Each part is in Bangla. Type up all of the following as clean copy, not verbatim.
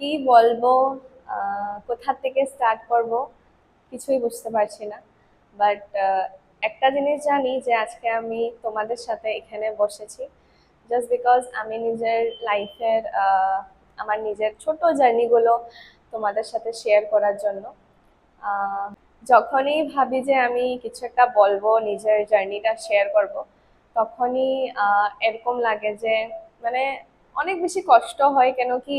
কি বলবো, কোথা থেকে স্টার্ট করব কিছুই বুঝতে পারছি না। বাট একটা জিনিস জানি যে আজকে আমি তোমাদের সাথে এখানে বসেছি জাস্ট বিকজ আমি নিজের লাইফের আমার নিজের ছোট জার্নিগুলো তোমাদের সাথে শেয়ার করার জন্য। আহ, যখনই ভাবি যে আমি কিছু একটা বলবো, নিজের জার্নিটা শেয়ার করব, তখনই এরকম লাগে যে মানে অনেক বেশি কষ্ট হয়। কেন কি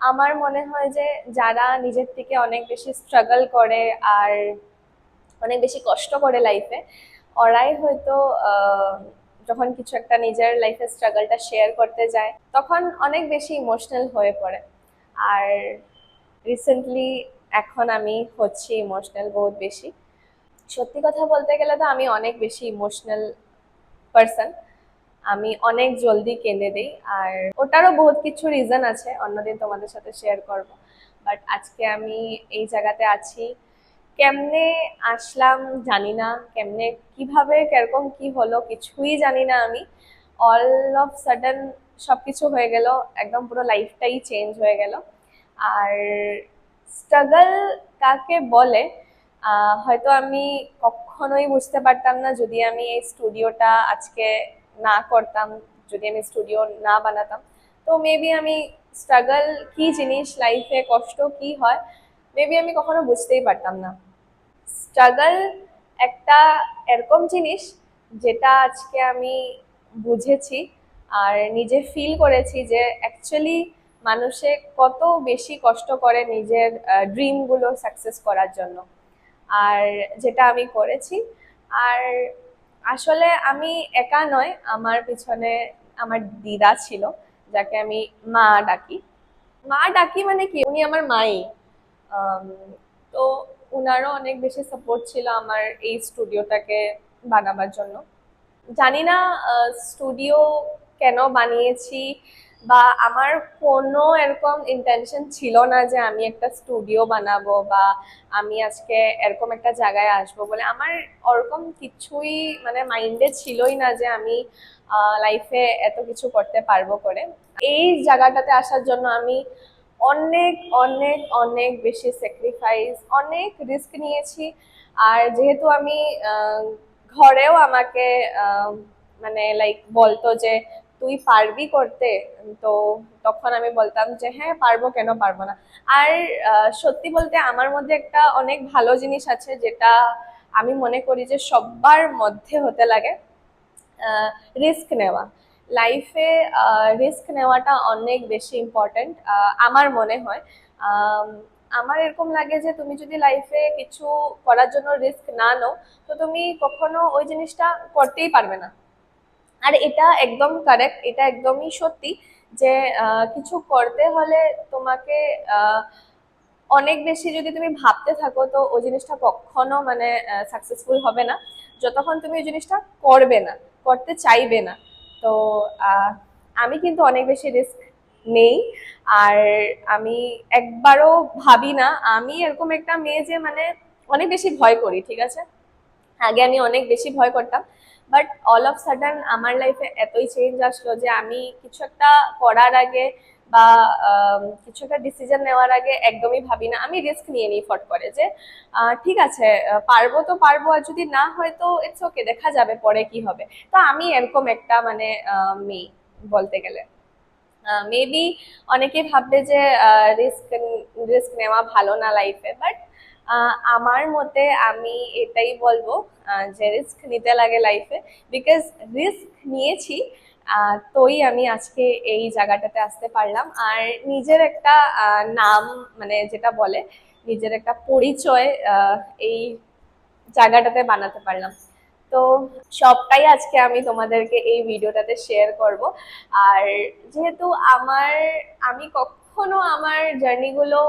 আমার মনে হয় যে যারা নিজের থেকে অনেক বেশি স্ট্রাগল করে আর অনেক বেশি কষ্ট করে লাইফে, ওরাই হয়তো যখন কিছু একটা নিজের লাইফের স্ট্রাগলটা শেয়ার করতে যায় তখন অনেক বেশি ইমোশনাল হয়ে পড়ে। আর রিসেন্টলি এখন আমি হচ্ছি ইমোশনাল বহুত বেশি। সত্যি কথা বলতে গেলে তো আমি অনেক বেশি ইমোশনাল পার্সন। আমি অনেক জলদি কেঁদে দিই, আর ওটারও বহুত কিছু রিজন আছে, অন্যদিন তোমাদের সাথে শেয়ার করব। বাট আজকে আমি এই জায়গাতে আছি, কেমনে আসলাম জানি না, কেমনে কিভাবে কিরকম কি হলো কিছুই জানি না আমি। অল অফ সাডেন সবকিছু হয়ে গেল, একদম পুরো লাইফটাই চেঞ্জ হয়ে গেল। আর স্ট্রাগল কাকে বলে হয়তো আমি কখনোই বুঝতে পারতাম না যদি আমি এই স্টুডিওটা আজকে না করতাম, যদি আমি স্টুডিও না বানাতাম। তো মেবি আমি স্ট্রাগল কি জিনিস, লাইফে কষ্ট কি হয়, মেবি আমি কখনো বুঝতেই পারতাম না। স্ট্রাগল একটা এরকম জিনিস যেটা আজকে আমি বুঝেছি আর নিজে ফিল করেছি যে অ্যাকচুয়ালি মানুষে কত বেশি কষ্ট করে নিজের ড্রিমগুলো সাকসেস করার জন্য। আর যেটা আমি করেছি। আর আসলে আমি একা নয়, আমার পিছনে আমার দিদা ছিল, যাকে আমি মা ডাকি। মা ডাকি মানে কি, উনি আমার মাই। আম, তো উনারও অনেক বেশি সাপোর্ট ছিল আমার এই স্টুডিওটাকে বানাবার জন্য। জানি না স্টুডিও কেন বানিয়েছি, বা আমার কোনো এরকম ইন্টেনশন ছিল না যে আমি একটা স্টুডিও বানাবো বা আমি আজকে এরকম একটা জায়গায় আসবো বলে। আমার ওরকম কিছুই মানে মাইন্ডে ছিলই না যে আমি লাইফে এত কিছু করতে পারবো করে। এই জায়গাটাতে আসার জন্য আমি অনেক অনেক অনেক বেশি স্যাক্রিফাইস, অনেক রিস্ক নিয়েছি। আর যেহেতু আমি ঘরেও আমাকে মানে লাইক বলতো যে তুই পারবি করতে, তো তখন আমি বলতাম যে হ্যাঁ পারবো, কেন পারবো না। আর সত্যি বলতে আমার মধ্যে একটা অনেক ভালো জিনিস আছে যেটা আমি মনে করি যে সবার মধ্যে হতে লাগে, রিস্ক নেওয়া। লাইফে রিস্ক নেওয়াটা অনেক বেশি ইম্পর্ট্যান্ট আমার মনে হয়। আম, আমার এরকম লাগে যে তুমি যদি লাইফে কিছু করার জন্য রিস্ক না নাও, তো তুমি কখনো ওই জিনিসটা করতেই পারবে না। আর এটা একদম কারেক্ট, এটা একদমই সত্যি যে কিছু করতে হলে তোমাকে আহ, অনেক বেশি যদি তুমি ভাবতে থাকো তো ওই জিনিসটা কখনো মানে সাকসেসফুল হবে না, যতক্ষণ তুমি ওই জিনিসটা করবে না, করতে চাইবে না। তো আহ, আমি কিন্তু অনেক বেশি রিস্ক নেই। আর আমি একবারও ভাবি না, আমি এরকম একটা মেয়ে যে মানে অনেক বেশি ভয় করি, ঠিক আছে। আগে আমি অনেক বেশি ভয় করতাম, বাট অল অফ সাডেন আমার লাইফে এতই চেঞ্জ আসলো যে আমি কিছু একটা করার আগে বা কিছু একটা ডিসিশন নেওয়ার আগে একদমই ভাবি না, আমি রিস্ক নিয়ে নিই ফট করে যে ঠিক আছে, পারবো তো পারবো, আর যদি না হয় তো ইটস ওকে, দেখা যাবে পরে কি হবে। তো আমি এরকম একটা মানে মেয়ে বলতে গেলে। মেবি অনেকে ভাববে যে রিস্ক রিস্ক নেওয়া ভালো না লাইফে, বাট আমার মতে আমি এটাই বলবো যে রিস্ক নিতে লাগে লাইফে। বিকজ রিস্ক নিয়েছি, তোই আমি আজকে এই জায়গাটাতে আসতে পারলাম আর নিজের একটা নাম, মানে যেটা বলে নিজের একটা পরিচয় এই জায়গাটাতে বানাতে পারলাম। তো সবটাই আজকে আমি তোমাদেরকে এই ভিডিওটাতে শেয়ার করব। আর যেহেতু আমি কখনো আমার জার্নিগুলো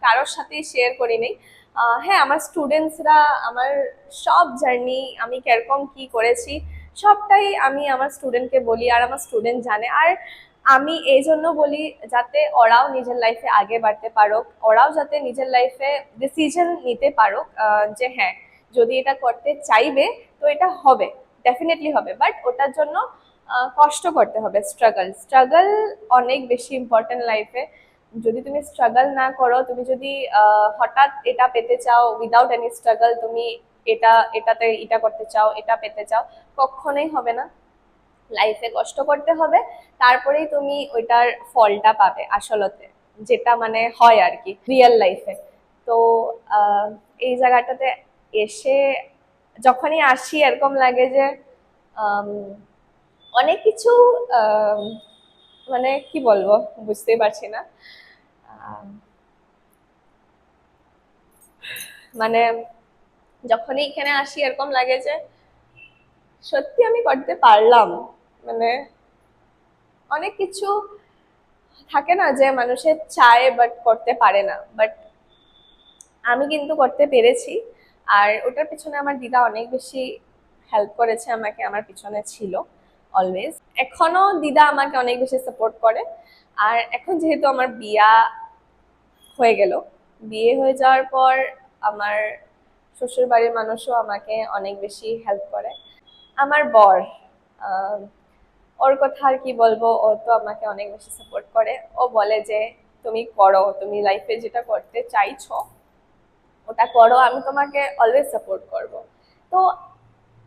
কারোর সাথেই শেয়ার করি নাই। হ্যাঁ, আমার স্টুডেন্টসরা আমার সব জার্নি আমি কিরকম কি করেছি সবটাই আমি আমার স্টুডেন্টকে বলি, আর আমার স্টুডেন্ট জানে। আর আমি এই জন্য বলি যাতে ওরাও নিজের লাইফে আগে বাড়তে পারুক, ওরাও যাতে নিজের লাইফে ডিসিশন নিতে পারুক যে হ্যাঁ যদি এটা করতে চাইবে তো এটা হবে, ডেফিনেটলি হবে, বাট ওটার জন্য কষ্ট করতে হবে। স্ট্রাগল স্ট্রাগল অনেক বেশি ইম্পর্টেন্ট লাইফে। যদি তুমি স্ট্রাগল না করো, তুমি যদি হঠাৎ এটা পেতে চাও উইদাউট এনি স্ট্রাগল, তুমি এটাতে এটা করতে চাও, এটা পেতে চাও, কখনোই হবে না। লাইফে কষ্ট করতে হবে, তারপরেই তুমি ওইটার ফলটা পাবে আসলতে, যেটা মানে হয় আর কি রিয়েল লাইফে। তো আহ, এই জায়গাটাতে এসে যখনই আসি এরকম লাগে যে আম, অনেক কিছু আম, মানে কি বলবো, বুঝতেই পারছি না। আম, মানে যখনই এখানে আসি এরকম লাগে যে সত্যি আমি করতে পারলাম। মানে অনেক কিছু থাকে না যে মানুষের চায় বাট করতে পারে না, বাট আমি কিন্তু করতে পেরেছি। আর ওটার পিছনে আমার দিদা অনেক বেশি হেল্প করেছে আমাকে, আমার পিছনে ছিল অলওয়েজ। এখনো দিদা আমাকে অনেক বেশি সাপোর্ট করে। আর এখন যেহেতু আমার বিয়া হয়ে গেল, বিয়ে হয়ে যাওয়ার পর আমার শ্বশুর বাড়ির মানুষও আমাকে অনেক বেশি হেল্প করে। আমার বর, আহ, ওর কথা আর কি বলবো, ও তো আমাকে অনেক বেশি সাপোর্ট করে। ও বলে যে তুমি করো, তুমি লাইফে যেটা করতে চাইছো ওটা করো, আমি তোমাকে অলওয়েজ সাপোর্ট করব। তো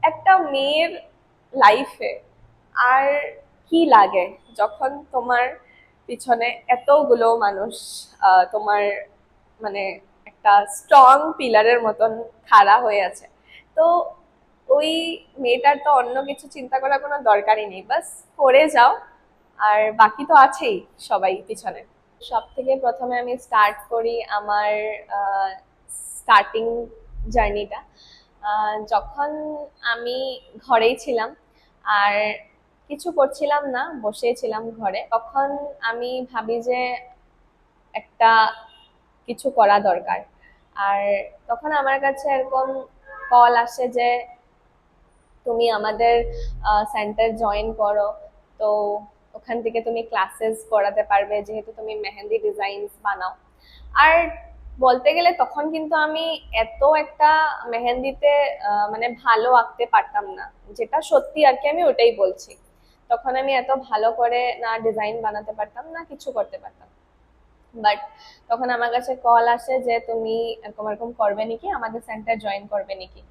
একটা মেয়ের লাইফে আর কি লাগে যখন তোমার পিছনে এতগুলো মানুষ তোমার মানে একটা স্ট্রং পিলারের মতন খাড়া হয়ে আছে। তো ওই মেয়েটার তো অন্য কিছু চিন্তা করার কোনো দরকারই নেই, বাস করে যাও, আর বাকি তো আছেই সবাই পিছনে। সব থেকে প্রথমে আমি স্টার্ট করি আমার স্টার্টিং জার্নিটা। যখন আমি ঘরেই ছিলাম আর কিছু করছিলাম না, বসেই ছিলাম ঘরে, তখন আমি ভাবি যে একটা কিছু করা দরকার। আর তখন আমার কাছে এরকম কল আসে যে তুমি আমাদের সেন্টার জয়েন করো, তো ওখান থেকে তুমি ক্লাসেস করাতে পারবে, যেহেতু তুমি মেহেন্দি ডিজাইনস বানাও। আর বলতে গেলে তখন কিন্তু আমি এত একটা মেহেন্দিতে মানে ভালো আঁকতে পারতাম না, যেটা সত্যি আর কি, আমি ওটাই বলছি। তখন আমি এত ভালো করে না ডিজাইন বানাতে পারতাম না কিছু করতে পারতাম। বাট তখন আমার কাছে কল আসে যে তুমি এরকম এরকম করবে নাকি, আমাদের সেন্টার জয়েন করবে নাকি।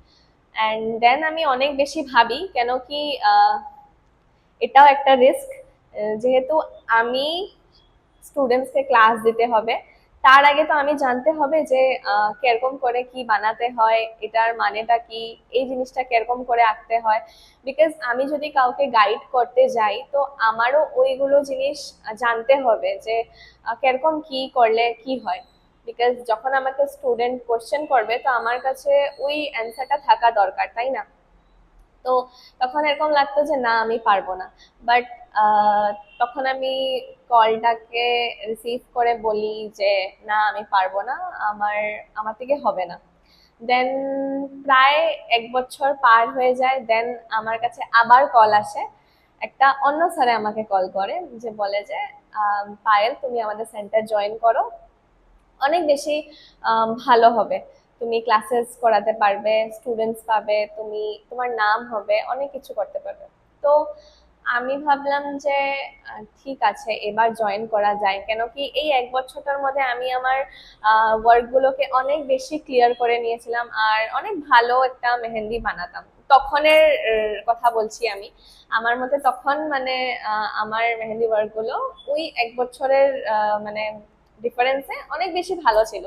অ্যান্ড দেন আমি অনেক বেশি ভাবি, কেন কি এটাও একটা রিস্ক। যেহেতু আমি স্টুডেন্টসকে ক্লাস দিতে হবে, তার আগে তো আমি জানতে হবে যে কিরকম করে কি বানাতে হয়, এটার মানেটা কি, এই জিনিসটা কিরকম করে আঁকতে হয়। বিকজ আমি যদি কাউকে গাইড করতে যাই, তো আমারও ওইগুলো জিনিস জানতে হবে যে কিরকম কি করলে কি হয়। বিকজ যখন আমাকে স্টুডেন্ট কোশ্চেন করবে, তো আমার কাছে ওই অ্যান্সারটা থাকা দরকার, তাই না? তো তখন এরকম লাগতো যে না আমি পারবো না। বাট তখন আমি কলটাকে রিসিভ করে বলি যে না আমি পারবো না, আমার আমার থেকে হবে না। দেন প্রায় 1 বছর পার হয়ে যায়, দেন আমার কাছে আবার কল আসে। একটা অন্য স্যারে আমাকে কল করে, যে বলে যে পায়েল তুমি আমাদের সেন্টার জয়েন করো, অনেক বেশি ভালো হবে, তুমি ক্লাসেস করাতে পারবে, স্টুডেন্টস পাবে, তুমি তোমার নাম হবে, অনেক কিছু করতে পারবে। তো আমি ভাবলাম যে ঠিক আছে এবার জয়েন করা যায়, কেন কি এই 1 বছরটার মধ্যে আমি আমার ওয়ার্ক গুলোকে অনেক বেশি ক্লিয়ার করে নিয়েছিলাম, আর অনেক ভালো একটা মেহেন্দি বানাতাম তখনের কথা বলছি আমি। আমার মতে তখন মানে আমার মেহেন্দি ওয়ার্ক গুলো ওই 1 বছরের মানে ডিফারেন্সে অনেক বেশি ভালো ছিল।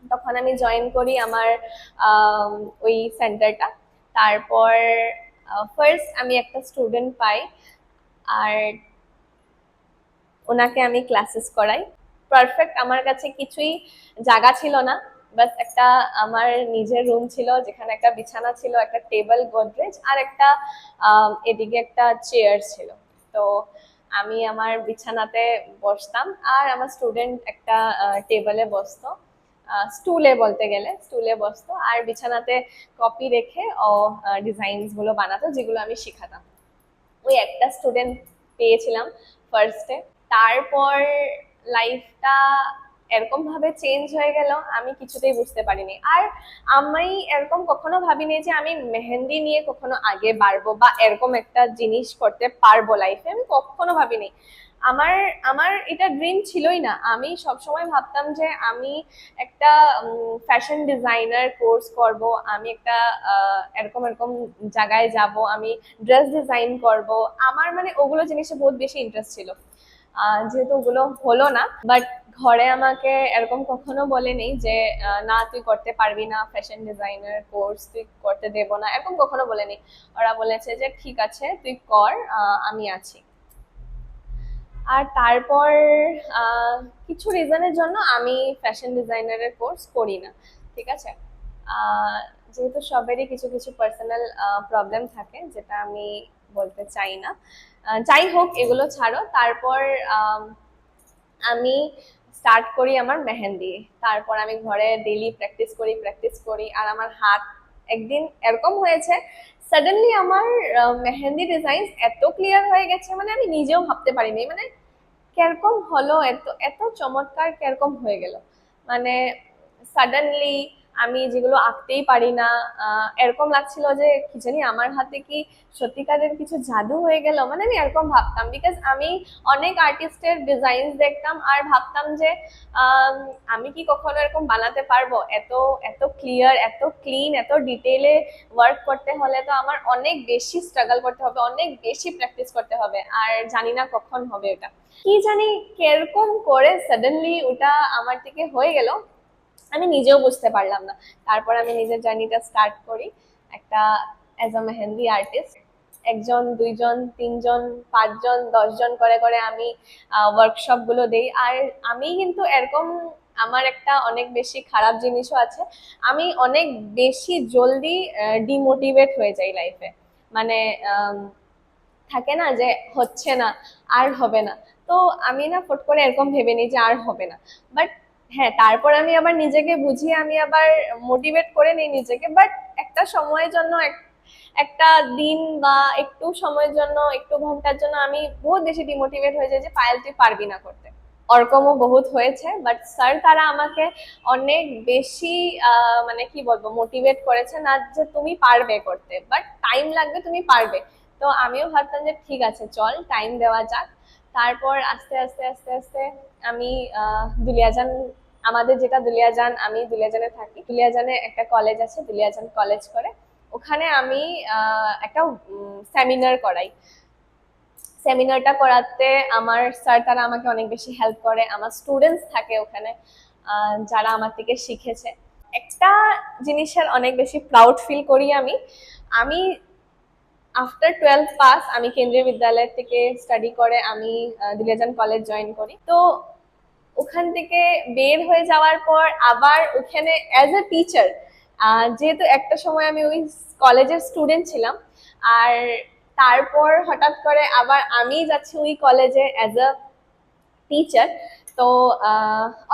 তখন আমি জয়েন করি আমার আম, ওই সেন্টারটা। তারপর ফার্স্ট আমি একটা স্টুডেন্ট পাই, আর ওনাকে আমি ক্লাসেস করাই। পারফেক্ট আমার কাছে কিছুই জায়গা ছিল না, বাস একটা আমার নিজের রুম ছিল, যেখানে একটা বিছানা ছিল, একটা টেবিল গোদরেজ, আর একটা এদিকে একটা চেয়ার ছিল। তো আমি আমার বিছানাতে বসতাম, আর আমার স্টুডেন্ট একটা টেবিলে বসতো, স্টুলে বলতে গেলে স্টুলে বসতো, আর বিছানাতে কপি রেখে ও ডিজাইনস গুলো বানাতো, যেগুলো আমি শিখাতাম। ওই একটা স্টুডেন্ট পেয়েছিলাম ফার্স্টে। তারপর লাইফটা এরকম ভাবে চেঞ্জ হয়ে গেল, আমি কিছুতেই বুঝতে পারিনি। আর আমি এরকম কখনো ভাবিনি যে আমি মেহেন্দি নিয়ে কখনো আগে বাড়বো বা এরকম একটা জিনিস করতে পারবো লাইফে, আমি কখনো ভাবিনি। আমার আমার এটা ড্রিম ছিলই না। আমি সবসময় ভাবতাম যে আমি একটা ফ্যাশন ডিজাইনার কোর্স করব, আমি একটা এরকম এরকম জায়গায় যাব, আমি ড্রেস ডিজাইন করব। আমার মানে ওগুলো জিনিসে বহুত বেশি ইন্টারেস্ট ছিল। যেহেতু ওগুলো হলো না, বাট ঘরে আমাকে এরকম কখনো বলেনি যে না তুই করতে পারবি না, ফ্যাশন ডিজাইনার কোর্স তুই করতে দেব না, এরকম কখনো বলেনি। ওরা বলেছে যে ঠিক আছে তুই কর, আমি আছি। আর তারপর আহ, কিছু রিজনের জন্য আমি ফ্যাশন ডিজাইনারের কোর্স করি না। ঠিক আছে। আহ, যেহেতু সবারই কিছু কিছু পার্সোনাল প্রবলেম থাকে, যেটা আমি বলতে চাই না। যাই হোক, এগুলো ছাড়ো। তারপর আম, আমি স্টার্ট করি আমার মেহেন্দি। তারপর আমি ঘরে ডেইলি প্র্যাকটিস করি, আর আমার হাত একদিন এরকম হয়েছে, সাডেনলি আমার মেহেন্দি ডিজাইন এত ক্লিয়ার হয়ে গেছে, মানে আমি নিজেও ভাবতে পারিনি। মানে কিরকম হলো, এত এত চমৎকার কিরকম হয়ে গেল। মানে সাডেনলি আমি যেগুলো আঁকতেই পারি না, এরকম লাগছিল যে কি জানি আমার হাতে কি সত্যিকারের কিছু জাদু হয়ে গেল। মানে আমি এরকম ভাবতাম, বিকজ আমি অনেক আর্টিস্টের ডিজাইন দেখতাম আর ভাবতাম যে আম, আমি কি কখনো এরকম বানাতে পারবো। এত এত ক্লিয়ার, এত ক্লিন, এত ডিটেলে ওয়ার্ক করতে হলে তো আমার অনেক বেশি স্ট্রাগল করতে হবে, অনেক বেশি প্র্যাকটিস করতে হবে, আর জানি না কখন হবে ওটা। কি জানি কিরকম করে সাডেনলি ওটা আমার থেকে হয়ে গেল, আমি নিজেও বুঝতে পারলাম না। তারপর আমি নিজের জার্নিটা স্টার্ট করি একটা অ্যাজ আ মেহেন্দি আর্টিস্ট। একজন, দুইজন, তিনজন, পাঁচজন, 10জন করে করে আমি ওয়ার্কশপ গুলো দেই। আর আমি কিন্তু এরকম, আমার একটা অনেক বেশি খারাপ জিনিসও আছে, আমি অনেক বেশি জলদি ডিমোটিভেট হয়ে যাই লাইফে। মানে থাকে না যে হচ্ছে না, আর হবে না। তো আমি না ফট করে এরকম ভেবে নিই যে আর হবে না। বাট হ্যাঁ, তারপর আমি আবার নিজেকে বুঝিয়ে আমি আবার মোটিভেট করে নিই নিজেকে। বাট একটা সময়ের জন্য, একটা দিন বা একটু সময়ের জন্য, একটু ঘন্টার জন্য আমি বহুত বেশি ডিমোটিভেট হয়ে যাই যে পায়েল তুই পারবি না করতে। ওরকমও বহুত হয়েছে, বাট স্যার তারা আমাকে অনেক বেশি মানে কি বলবো, মোটিভেট করেছে, না যে তুমি পারবে করতে, বাট টাইম লাগবে, তুমি পারবে। তো আমিও ভাবতাম যে ঠিক আছে, চল টাইম দেওয়া যাক। তারপর আস্তে আস্তে আস্তে আস্তে আমি দুলিয়াজান, আমাদের যেটা দুলিয়াজান, আমি দুলিয়াজানে থাকি, দুলিয়াজানে একটা কলেজ আছে, দুলিয়াজান কলেজ করে। ওখানে আমি একটা সেমিনার করাই। সেমিনারটা করাতে আমার স্যার তারা আমাকে অনেক বেশি হেল্প করে। আমার স্টুডেন্টস থাকে ওখানে, যারা আমার থেকে শিখেছে। একটা জিনিসের অনেক বেশি প্রাউড ফিল করি আমি। আমি আফটার 12 পাস আমি কেন্দ্রীয় বিদ্যালয় থেকে স্টাডি করে আমি দুলিয়াজান কলেজ জয়েন করি। তো ওখান থেকে বের হয়ে যাওয়ার পর আবার ওখানে অ্যাজ এ টিচার, যেহেতু একটা সময় আমি ওই কলেজের স্টুডেন্ট ছিলাম, আর তারপর হঠাৎ করে আবার আমি যাচ্ছি ওই কলেজে অ্যাজ আ টিচার। তো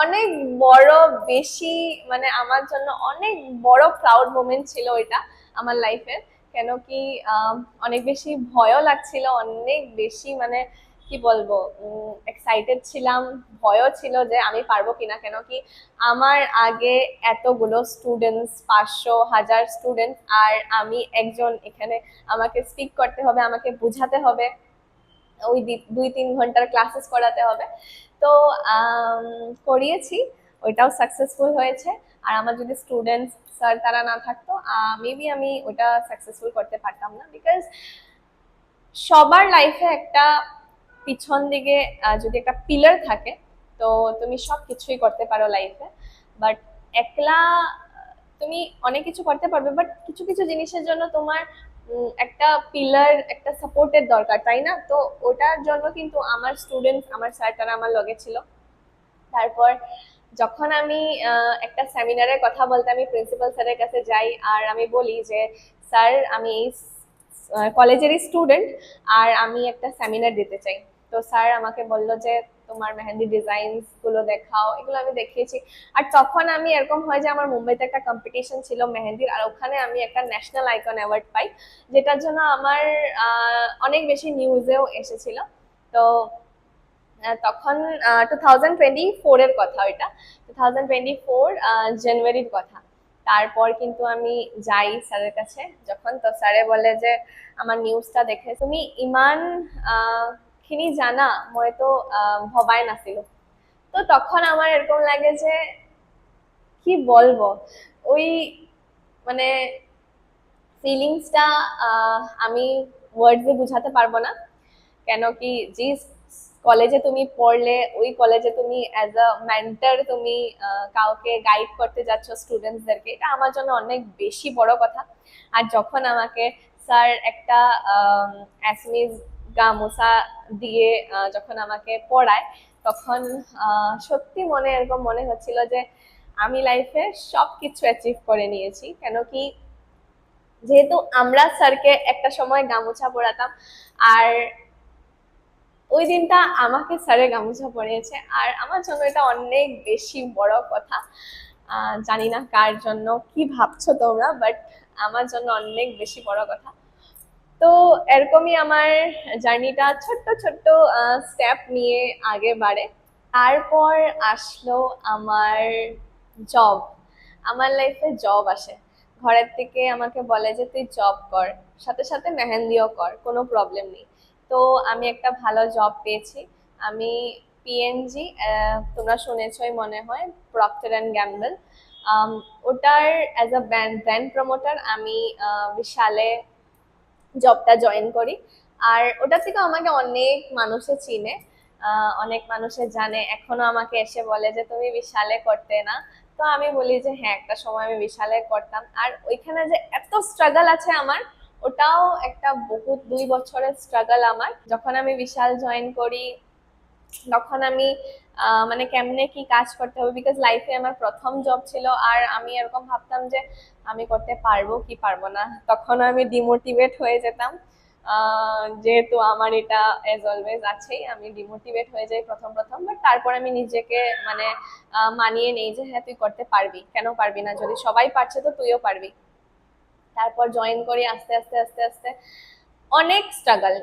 অনেক বড় বেশি, মানে আমার জন্য অনেক বড় প্রাউড মোমেন্ট ছিল এটা আমার লাইফের। কেন কি অনেক বেশি ভয়ও লাগছিল, অনেক বেশি মানে কি বলবো, এক্সাইটেড ছিলাম, ভয়ও ছিল যে আমি পারবো কিনা। কেন কি আমার আগে এতগুলো স্টুডেন্টস, 500 1000 স্টুডেন্টস, আর আমি একজন এখানে, আমাকে স্পিক করতে হবে, আমাকে বুঝাতে হবে, ওই 2-3 ঘন্টার ক্লাসেস করাতে হবে। তো করিয়েছি, ওইটাও সাকসেসফুল হয়েছে। আর আমার যদি স্টুডেন্টস, স্যার তারা না থাকতো, মেবি আমি ওটা সাকসেসফুল করতে পারতাম না। বিকজ সবার লাইফে একটা পিছন দিকে যদি একটা পিলার থাকে, তো তুমি সব কিছুই করতে পারো লাইফে। বাট একলা তুমি অনেক কিছু করতে পারবে, বাট কিছু কিছু জিনিসের জন্য তোমার একটা পিলার, একটা সাপোর্টের দরকার, তাই না? তো ওটার জন্য কিন্তু আমার স্টুডেন্ট, আমার স্যার তারা আমার লগে ছিল। তারপর যখন আমি একটা সেমিনারের কথা বলতে আমি প্রিন্সিপাল স্যারের কাছে যাই, আর আমি বলি যে স্যার আমি এই কলেজেরই স্টুডেন্ট, আর আমি একটা সেমিনার দিতে চাই। তো স্যার আমাকে বললো যে তোমার মেহেন্দি ডিজাইনস গুলো দেখাও। এগুলো আমি দেখিয়েছি। আর তখন আমি এরকম হয় যে আমার মুম্বাইতে একটা কম্পিটিশন ছিল মেহেন্দির, আর ওখানে আমি একটা ন্যাশনাল আইকন অ্যাওয়ার্ড পাই, যেটার জন্য আমার অনেক বেশি নিউজেও এসেছিল। তো তখন 2024 এর কথা, ওইটা 2024 জানুয়ারির কথা। তারপর কিন্তু আমি যাই স্যারের কাছে যখন, তো স্যারে বলে যে আমার নিউজটা দেখে তুমি ইমান খিনি জানা মইতো ভবাই নাছিলো। তো তখন আমার এরকম লাগে যে কি বলবো, ওই মানে ফিলিংসটা আমি ওয়ার্ডসে বুঝাতে পারবো না। কেন কি যে কলেজে তুমি পড়লে, ওই কলেজে তুমি অ্যাজ আ মেন্টর তুমি কাউকে গাইড করতে যাচ্ছ স্টুডেন্টসদেরকে, এটা আমার জন্য অনেক বেশি বড় কথা। আর যখন আমাকে স্যার একটা অ্যাসমিজ গামোসা দিয়ে যখন আমাকে পড়ায়, তখন সত্যি মনে এরকম মনে হচ্ছিল যে আমি লাইফে সব কিছু অ্যাচিভ করে নিয়েছি। কেন কি যেহেতু আমরা স্যারকে একটা সময় গামোছা পরাতাম, আর ওই দিনটা আমাকে স্যারে গামোছা পরিয়েছে, আর আমার জন্য এটা অনেক বেশি বড় কথা। জানি না কার জন্য কি ভাবছো তোমরা, বাট আমার জন্য অনেক বেশি বড় কথা। তো এরকমই আমার জার্নিটা ছোট্ট ছোট্ট স্টেপ নিয়ে আগে বাড়ে। তারপর আসলো আমার জব। আমার লাইফে জব আসে, ঘরের থেকে আমাকে বলে যে তুই জব কর, সাথে সাথে মেহেন্দিও কর, কোনো প্রবলেম নেই। তো আমি একটা ভালো জব পেয়েছি। আমি পিএনজি, তোমরা শুনেছই মনে হয়, প্রক্টর অ্যান্ড গ্যাম্বল, ওটার অ্যাজ আ ব্র্যান্ড প্রমোটার আমি বিশালে জবটা জয়েন করি। আর ওটা থেকে আমাকে অনেক মানুষে চিনে, অনেক মানুষে জানে, এখনো আমাকে এসে বলে যে তুমি বিশালে করতে না। তো আমি বলি যে হ্যাঁ, একটা সময় আমি বিশালে করতাম। আর ওইখানে যে এত স্ট্রাগল আছে আমার, ওটাও একটা বহুত 2 বছরের স্ট্রাগল আমার। যখন আমি বিশাল জয়েন করি, তখন আমি মানে কেমনে কি কাজ করতে হবে, বিকজ লাইফে আমার প্রথম জব ছিল। আর আমি এরকম ভাবতাম যে আমি করতে পারবো কি পারবো না, তখন আমি ডিমোটিভেট হয়ে যেতাম। যেহেতু আমার এটা এজ অলওয়েজ আছেই, আমি ডিমোটিভেট হয়ে যাই প্রথম প্রথম, বাট তারপর আমি নিজেকে মানে মানিয়ে নেই যে হ্যাঁ তুই করতে পারবি, কেন পারবি না, যদি সবাই পারছে তো তুইও পারবি। তারপর জয়েন করি, আস্তে আস্তে আস্তে আস্তে অনেক স্ট্রাগল।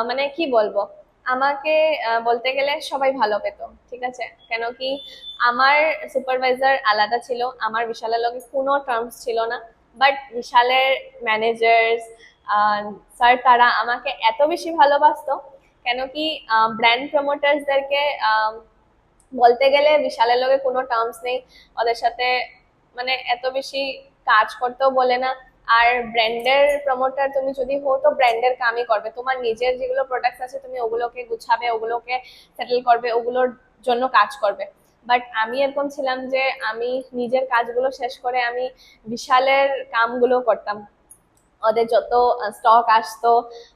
মানে কি বলবো, আমাকে বলতে গেলে সবাই ভালো পেত, ঠিক আছে। কেন কি আমার সুপারভাইজার আলাদা ছিল, আমার বিশালের লগে কোনো টার্মস ছিল না। বাট বিশালের ম্যানেজার্স, স্যার, তারা আমাকে এত বেশি ভালোবাসতো। কেন কি ব্র্যান্ড প্রমোটার্সদেরকে বলতে গেলে বিশালের লগে কোনো টার্মস নেই, ওদের সাথে মানে এত বেশি কাজ করতেও বলে না। আর ব্র্যান্ডের প্রমোটার তুমি যদি হো, তো ব্র্যান্ডের কামই করবে, তোমার নিজের যেগুলো প্রোডাক্টস আছে তুমি ওগুলোকে গুছাবে, ওগুলোকে সেটেল করবে, ওগুলোর জন্য কাজ করবে। বাট আমি এরকম ছিলাম যে আমি নিজের কাজগুলো শেষ করে আমি বিশালের কামগুলো করতাম। ওদের যত স্টক আসতো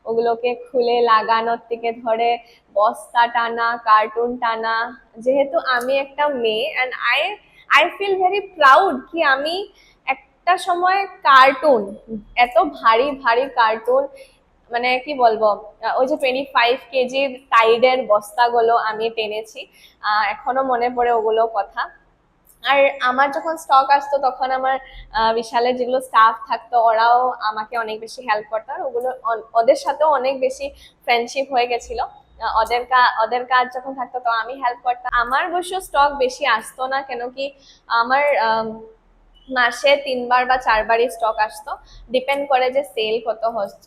ওগুলোকে খুলে লাগানোর থেকে ধরে বস্তা টানা, কার্টুন টানা। যেহেতু আমি একটা মেয়ে, and I feel very proud কি আমি একটা সময় কার্টুন, এত ভারী ভারী কার্টুন, মানে কি বলবো, ওই যে 25 কেজির টাইডের বস্তাগুলো আমি টেনেছি। এখনো মনে পড়ে ওগুলো কথা। আর আমার যখন স্টক আসতো, তখন আমার বিশালের যেগুলো স্টাফ থাকতো ওরাও আমাকে অনেক বেশি হেল্প করতো, আর ওগুলো ওদের সাথেও অনেক বেশি ফ্রেন্ডশিপ হয়ে গেছিল। ওদের কাজ যখন থাকতো তো আমি হেল্প করতাম। আমার অবশ্য স্টক বেশি আসতো না, কেন কি আমার মাসে 3বার বা 4বারই স্টক আসতো, ডিপেন্ড করে যে সেল কত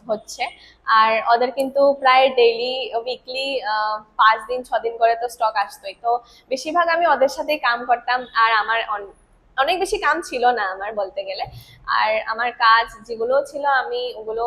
হচ্ছে। আর ওদের কিন্তু প্রায় ডেইলি উইকলি 5 দিন 6 দিন করে তো স্টক আসতোই। তো বেশিরভাগ আমি ওদের সাথেই কাম করতাম। আর আমার অনেক বেশি কাম ছিল না আমার বলতে গেলে। আর আমার কাজ যেগুলো ছিল আমি ওগুলো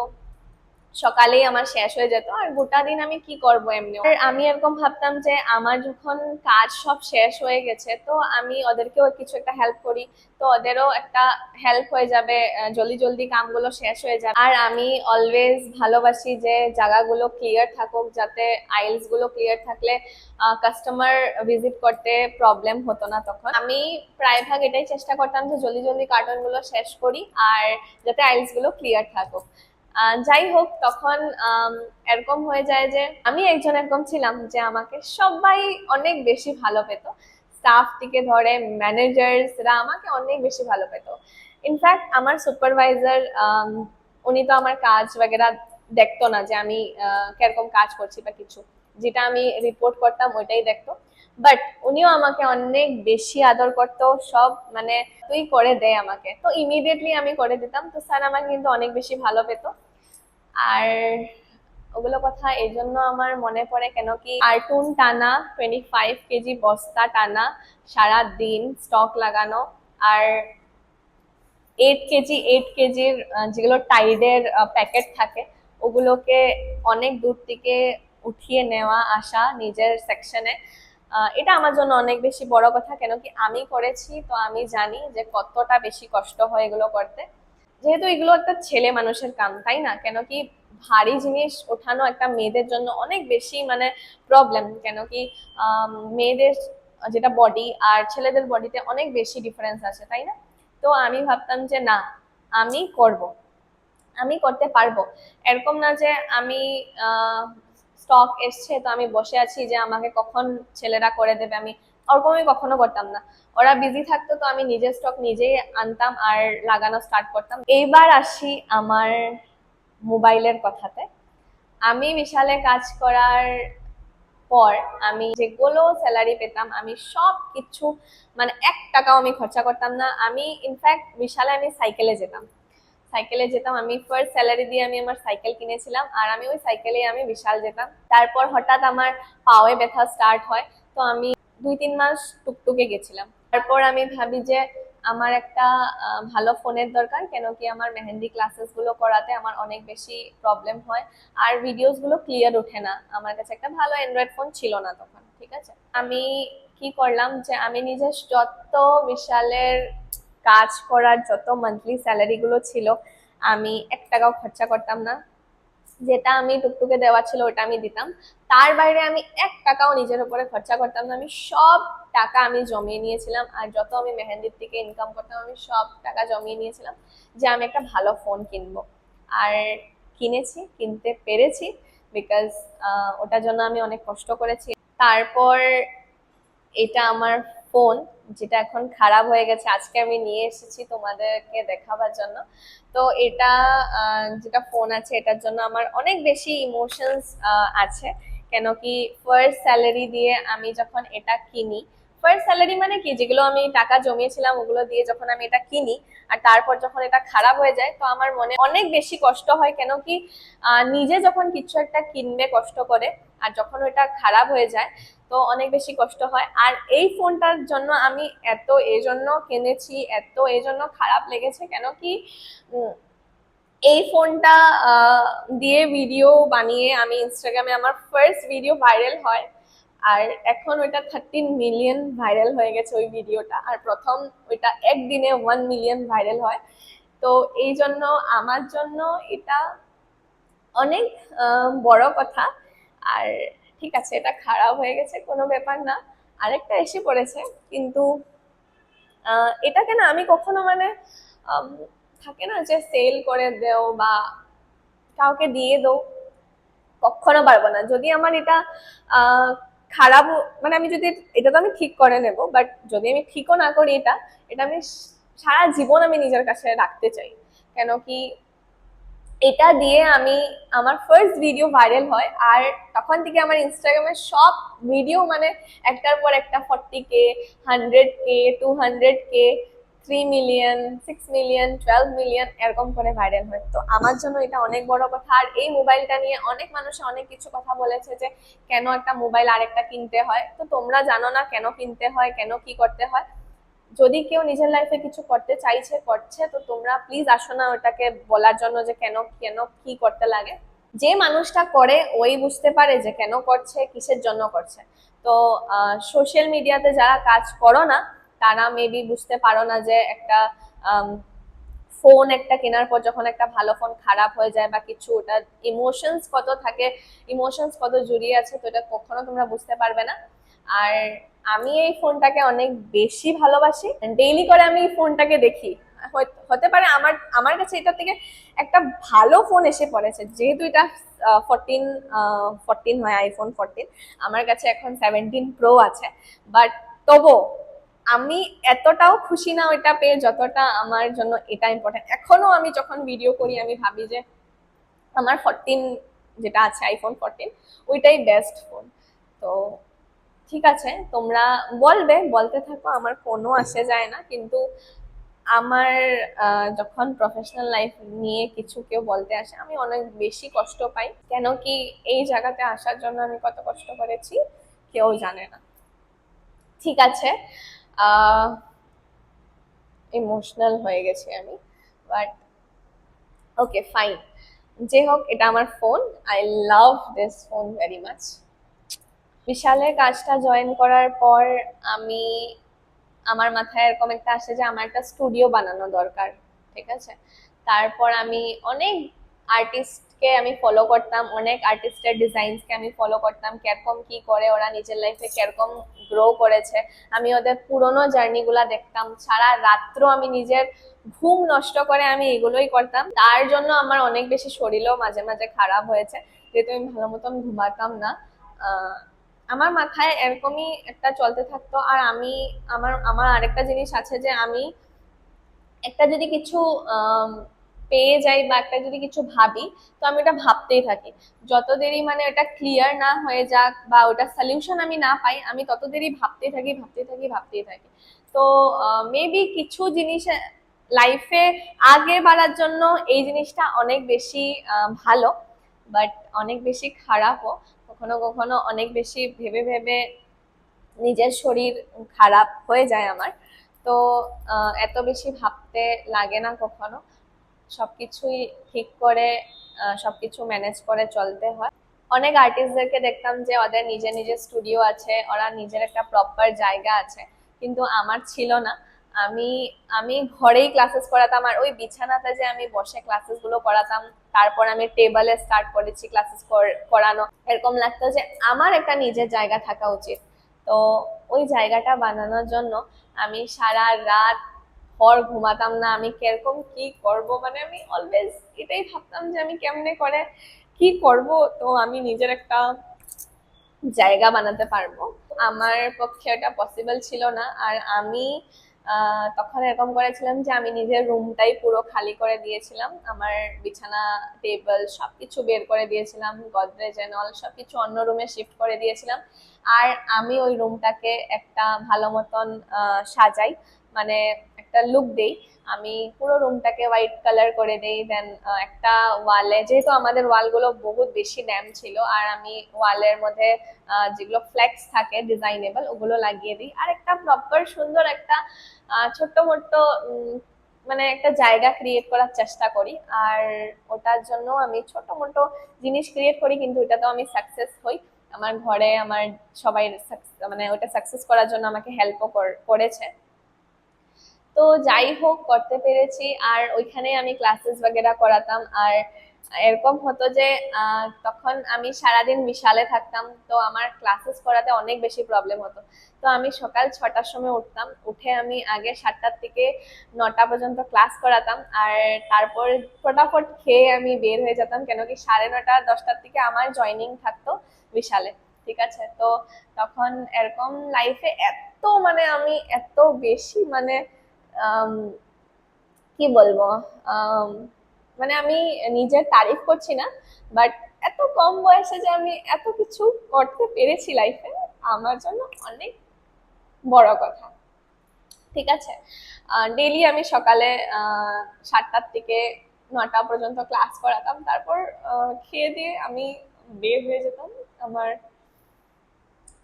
সকালেই আমার শেষ হয়ে যেত, আর গোটা দিন আমি কি করবো এমনি। আর আমি এরকম ভাবতাম যে আমার যখন কাজ সব শেষ হয়ে গেছে, তো আমি ওদেরকেও কিছু একটা হেল্প করি, তো ওদেরও একটা হেল্প হয়ে যাবে, জলদি জলদি কামগুলো শেষ হয়ে যাবে। আর আমি অলওয়েজ ভালোবাসি যে জায়গাগুলো ক্লিয়ার থাকুক, যাতে আইলস গুলো ক্লিয়ার থাকলে কাস্টমার ভিজিট করতে প্রবলেম হতো না। তখন আমি প্রায় ভাগ এটাই চেষ্টা করতাম যে জলদি জলদি কার্টন গুলো শেষ করি, আর যাতে আইলস গুলো ক্লিয়ার থাকুক। যাই হোক, তখন এরকম হয়ে যায় যে আমি একজন এরকম ছিলাম যে আমাকে সবাই অনেক বেশি ভালো পেত, স্টাফ থেকে ধরে ম্যানেজার্সরা আমাকে অনেক বেশি ভালো পেত। ইনফ্যাক্ট আমার সুপারভাইজার, উনি তো আমার কাজ বাগেরা দেখতো না যে আমি কিরকম কাজ করছি বা কিছু, যেটা আমি রিপোর্ট করতাম ওইটাই দেখতো। বাট উনিও আমাকে অনেক বেশি আদর করতো, সব মানে তুই করে দে আমাকে, তো ইমিডিয়েটলি আমি করে দিতাম। তো স্যার আমাকে কিন্তু অনেক বেশি ভালো পেত। আর ওগুলো কথা এই জন্য আমার মনে পড়ে কেন কি কার্টুন টানা 25 কেজি বস্তা টানা সারা দিন স্টক লাগানো, আর 8 কেজির যেগুলো টাইডের প্যাকেট থাকে ওগুলোকে অনেক দূর থেকে উঠিয়ে নেওয়া আসা নিজের সেকশনে, এটা আমার জন্য অনেক বেশি বড় কথা। কেন কি আমি করেছি, তো আমি জানি যে কতটা বেশি কষ্ট হয় এগুলো করতে। যেহেতু এগুলো একটা ছেলে মানুষের কাম, তাই না? কেন কি ভারী জিনিস ওঠানো একটা মেয়েদের জন্য অনেক বেশি মানে প্রবলেম। কেন কি মেয়েদের যেটা বডি আর ছেলেদের বডিতে অনেক বেশি ডিফারেন্স আছে, তাই না? তো আমি ভাবতাম যে না, আমি করব, আমি করতে পারবো। এরকম না যে আমি স্টক এসছে তো আমি বসে আছি যে আমাকে কখন ছেলেরা করে দেবে, আমি ওরকম আমি কখনো করতাম না। ওরা বিজি থাকতো তো আমি নিজের স্টক নিজেই আনতাম আর লাগানো স্টার্ট করতাম। এইবার আসি আমার মোবাইলের কথাতে। আমি বিশালে কাজ করার পর আমি যেগুলো স্যালারি পেতাম আমি সব কিছু মানে 1 টাকাও আমি খরচা করতাম না। আমি ইনফ্যাক্ট বিশালে আমি সাইকেলে যেতাম। আমি ফার্স্ট স্যালারি দিয়ে আমি আমার সাইকেল কিনেছিলাম, আর আমি ওই সাইকেলে আমি বিশাল যেতাম। তারপর হঠাৎ আমার পাওয়ে ব্যথা স্টার্ট হয়, তো আমি 2-3 মাস টুকটুকে গেছিলাম। তারপর আমি ভাবি যে আমার একটা ভালো ফোনের দরকার, কেন কি আমার মেহেন্দি ক্লাসেস গুলো করাতে আমার অনেক বেশি প্রবলেম হয়, আর ভিডিওস গুলো ক্লিয়ার ওঠে না। আমার কাছে একটা ভালো অ্যান্ড্রয়েড ফোন ছিল না তখন, ঠিক আছে? আমি কি করলাম যে আমি নিজে যত বিশালের কাজ করার যত মান্থলি স্যালারি গুলো ছিল আমি 1 টাকাও খরচা করতাম না। যেটা আমি টুকটুকে দেওয়া ছিল ওটা আমি দিতাম। তার বাইরে আমি 1 টাকাও নিজের উপরে খরচা করতাম না। আমি সব টাকা আমি জমিয়ে নিয়েছিলাম, আর যত আমি মেহেন্দির থেকে ইনকাম করতাম আমি সব টাকা জমিয়ে নিয়েছিলাম যে আমি একটা ভালো ফোন কিনবো। আর কিনতে পেরেছি, বিকজ ওটার জন্য আমি অনেক কষ্ট করেছি। তারপর এটা আমার ফোন, যেটা এখন খারাপ হয়ে গেছে, আজকে আমি নিয়ে এসেছি তোমাদেরকে দেখাবার জন্য। তো এটা যেটা ফোন আছে এটার জন্য আমার অনেক বেশি ইমোশনস আছে। কেন কি ফার্স্ট স্যালারি দিয়ে আমি যখন এটা কিনি, ফার্স্ট স্যালারি মানে কি, যেগুলো আমি টাকা জমিয়েছিলাম ওগুলো দিয়ে যখন আমি এটা কিনি আর তারপর যখন এটা খারাপ হয়ে যায়, তো আমার মনে অনেক বেশি কষ্ট হয়। কেন কি নিজে যখন কিছু একটা কিনবে কষ্ট করে, আর যখন ওটা খারাপ হয়ে যায় তো অনেক বেশি কষ্ট হয়। আর এই ফোনটার জন্য আমি এত এই জন্য কিনেছি, এত এই জন্য খারাপ লেগেছে, কেন কি এই ফোনটা দিয়ে ভিডিও বানিয়ে আমি ইনস্টাগ্রামে আমার ফার্স্ট ভিডিও ভাইরাল হয়, আর এখন ওইটা 13 মিলিয়ন ভাইরাল হয়ে গেছে ওই ভিডিওটা। আর প্রথম ওইটা একদিনে 1 মিলিয়ন ভাইরাল হয়। তো এই জন্য আমার জন্য এটা অনেক বড় কথা। আর ঠিক আছে, এটা খারাপ হয়ে গেছে, কোনো ব্যাপার না, আরেকটা এসে পড়েছে। কিন্তু এটাকে না আমি কখনো মানে থাকে না যে সেল করে দেও বা কাউকে দিয়ে দাও, কখনো পারবো না। যদি আমার এটা খারাপ মানে আমি যদি এটা তো আমি ঠিক করে নেব, বাট যদি আমি ঠিকও না করি এটা এটা আমি সারা জীবন আমি নিজের কাছে রাখতে চাই। কেন কি এটা দিয়ে আমি আমার ফার্স্ট ভিডিও ভাইরাল হয়, আর তখন থেকে আমার ইনস্টাগ্রামের সব ভিডিও মানে একটার পর একটা 40K, 100K, 200K, 3 million, 6 million, 12 million এরকম করে ভাইরাল হয়। তো আমার জন্য এটা অনেক বড় কথা। আর এই মোবাইলটা নিয়ে অনেক মানুষ অনেক কিছু কথা বলেছে যে কেন একটা মোবাইল আরেকটা কিনতে হয়। তো তোমরা জানো না কেন কিনতে হয়, কেন কি করতে হয়। যদি কেউ নিজের লাইফে কিছু করতে চাইছে, করছে, তো তোমরা প্লিজ আসো না ওটাকে বলার জন্য যে কেন কেন কি করতে লাগে। যে মানুষটা করে ওই বুঝতে পারে যে কেন করছে, কিসের জন্য করছে। তো সোশ্যাল মিডিয়াতে যারা কাজ করো না তারা মেবি বুঝতে পারো না যে একটা ফোন একটা কেনার পর যখন একটা ভালো ফোন খারাপ হয়ে যায় বা কিছু, ওটার ইমোশনস কত থাকে, ইমোশনস কত জড়িয়ে আছে, তো এটা কখনো তোমরা বুঝতে পারবে না। আর আমি এই ফোনটাকে অনেক বেশি ভালোবাসি, ডেইলি করে আমি এই ফোনটাকে দেখি। হতে পারে আমার আমার কাছে এটা থেকে একটা ভালো ফোন এসে পড়েছে, যেহেতু এটা 14 14 হয়, আইফোন 14। আমার কাছে এখন 17 প্রো আছে, বাট তবু আমি এতটাও খুশি না ওইটা পেয়ে যতটা আমার জন্য এটা ইম্পর্টেন্ট। এখনো আমি যখন ভিডিও করি আমি ভাবি যে আমার 14 যেটা আছে, আইফোন 14, ওইটাই বেস্ট ফোন। তো ঠিক আছে, তোমরা বলতে থাকো, আমার কোনো আসে যায় না। কিন্তু আমার যখন প্রফেশনাল লাইফ নিয়ে কিছু কেউ বলতে আসে আমি অনেক বেশি কষ্ট পাই, কেন কি এই জায়গাতে আসার জন্য আমি কত কষ্ট করেছি কেউ জানে না। ঠিক আছে, আহ ইমোশনাল হয়ে গেছি আমি, বাট ওকে ফাইন। যে হোক, এটা আমার phone, I love this phone very much. বিশালের কাজটা জয়েন করার পর আমি, আমার মাথায় এরকম একটা আসে যে আমার একটা স্টুডিও বানানো দরকার। ঠিক আছে, তারপর আমি অনেক আর্টিস্টকে আমি ফলো করতাম, অনেক আর্টিস্টের ডিজাইনসকে আমি ফলো করতাম, কিরকম কি করে ওরা নিজের লাইফে কিরকম গ্রো করেছে। আমি ওদের পুরোনো জার্নিগুলা দেখতাম, সারা রাত্র আমি নিজের ঘুম নষ্ট করে আমি এগুলোই করতাম। তার জন্য আমার অনেক বেশি শরীরও মাঝে মাঝে খারাপ হয়েছে, যেহেতু আমি ভালো মতন ঘুমাতাম না। আমার মাথায় এরকমই একটা চলতে থাকতো। আর আমি, আমার আমার আরেকটা জিনিস আছে যে আমি একটা যদি কিছু পেয়ে যাই বা একটা যদি কিছু ভাবি, তো আমি ওটা ভাবতেই থাকি। যত দেরি মানে ওটা ক্লিয়ার না হয়ে যাক বা ওটা সলিউশন আমি না পাই, আমি তত দেরি ভাবতেই থাকি ভাবতেই থাকি ভাবতেই থাকি। তো মেবি কিছু জিনিস লাইফে আগে বাড়ার জন্য এই জিনিসটা অনেক বেশি ভালো, বাট অনেক বেশি খারাপও। কখনো কখনো অনেক বেশি ভেবে ভেবে নিজের শরীর খারাপ হয়ে যায় আমার। তো এত বেশি ভাবতে লাগে না কখনো, সবকিছুই ঠিক করে সবকিছু ম্যানেজ করে চলতে হয়। অনেক আর্টিস্টদেরকে দেখতাম যে ওদের নিজের নিজের স্টুডিও আছে, ওরা নিজের একটা প্রপার জায়গা আছে, কিন্তু আমার ছিল না। আমি আমি ঘরেই ক্লাসেস করাতাম, আর ওই বিছানাতে যে আমি বসে ক্লাসেস গুলো করাতাম, তারপর আমি টেবলে স্টার্ট করেছি ক্লাসেস করানো। এরকম লাগতো যে আমার একটা নিজের জায়গা থাকা উচিত। তো ওই জায়গাটা বানানোর জন্য আমি সারা রাত ভর ঘুমাতাম না। আমি কিরকম কি করব, মানে আমি অলওয়েজ এটাই ভাবতাম যে আমি কেমনে করে কি করব, তো আমি নিজের একটা জায়গা বানাতে পারবো। আমার পক্ষে এটা পসিবল ছিল না। আর আমি তখন এরকম করেছিলাম যে আমি নিজের রুমটাই পুরো খালি করে দিয়েছিলাম, আমার বিছানা টেবিল সবকিছু বের করে দিয়েছিলাম, গদরেজ এন্ড অল সবকিছু অন্য রুমে শিফট করে দিয়েছিলাম। আর আমি ওই রুমটাকে একটা ভালো মতন সাজাই, মানে একটা লুক দেই। আমি পুরো রুমটাকে হোয়াইট কালার করে দেই। দেন একটা ওয়ালে, যেহেতু আমাদের ওয়ালগুলো বহুত বেশি ড্যাম ছিল, আর আমি ওয়ালের মধ্যে যেগুলো ফ্লেক্স থাকে ডিজাইনেবল ওগুলো লাগিয়ে দিই। আর একটা প্রপার সুন্দর একটা ছোট্ট মোট্ট মানে একটা জায়গা ক্রিয়েট করার চেষ্টা করি। আর ওটার জন্য আমি ছোট মোটো জিনিস ক্রিয়েট করি, কিন্তু ওটাতেও আমি সাকসেস হই। আমার ঘরে আমার সবাই মানে ওটা সাকসেস করার জন্য আমাকে হেল্পও করেছে। তো যাই হোক, করতে পেরেছি। আর ওইখানে আমি ক্লাসেস বগেরা করাতাম। আর এরকম হতো যে তখন আমি সারাদিন বিশালে থাকতাম, তো আমার ক্লাসেস করাতে অনেক বেশি প্রবলেম হতো। তো আমি সকাল 6টার সময় উঠতাম, উঠে আমি আগে 7টার থেকে 9টা পর্যন্ত ক্লাস করাতাম। আর তারপর ফটাফট খেয়ে আমি বের হয়ে যেতাম, কেন কি 9:30 10টার থেকে আমার জয়নিং থাকতো বিশালে। ঠিক আছে, তো তখন এরকম লাইফে এত মানে আমি এত বেশি মানে আম, কি বলবো, আম, মানে আমি নিজের তারিফ করছি না, বাট এত কম বয়সে যে আমি এত কিছু করতে পেরেছি লাইফে, আমার জন্য অনেক বড় কথা। ঠিক আছে, ডেইলি আমি সকালে 7টার থেকে 9টা পর্যন্ত ক্লাস করাতাম, তারপর খেয়ে দিয়ে আমি বের হয়ে যেতাম আমার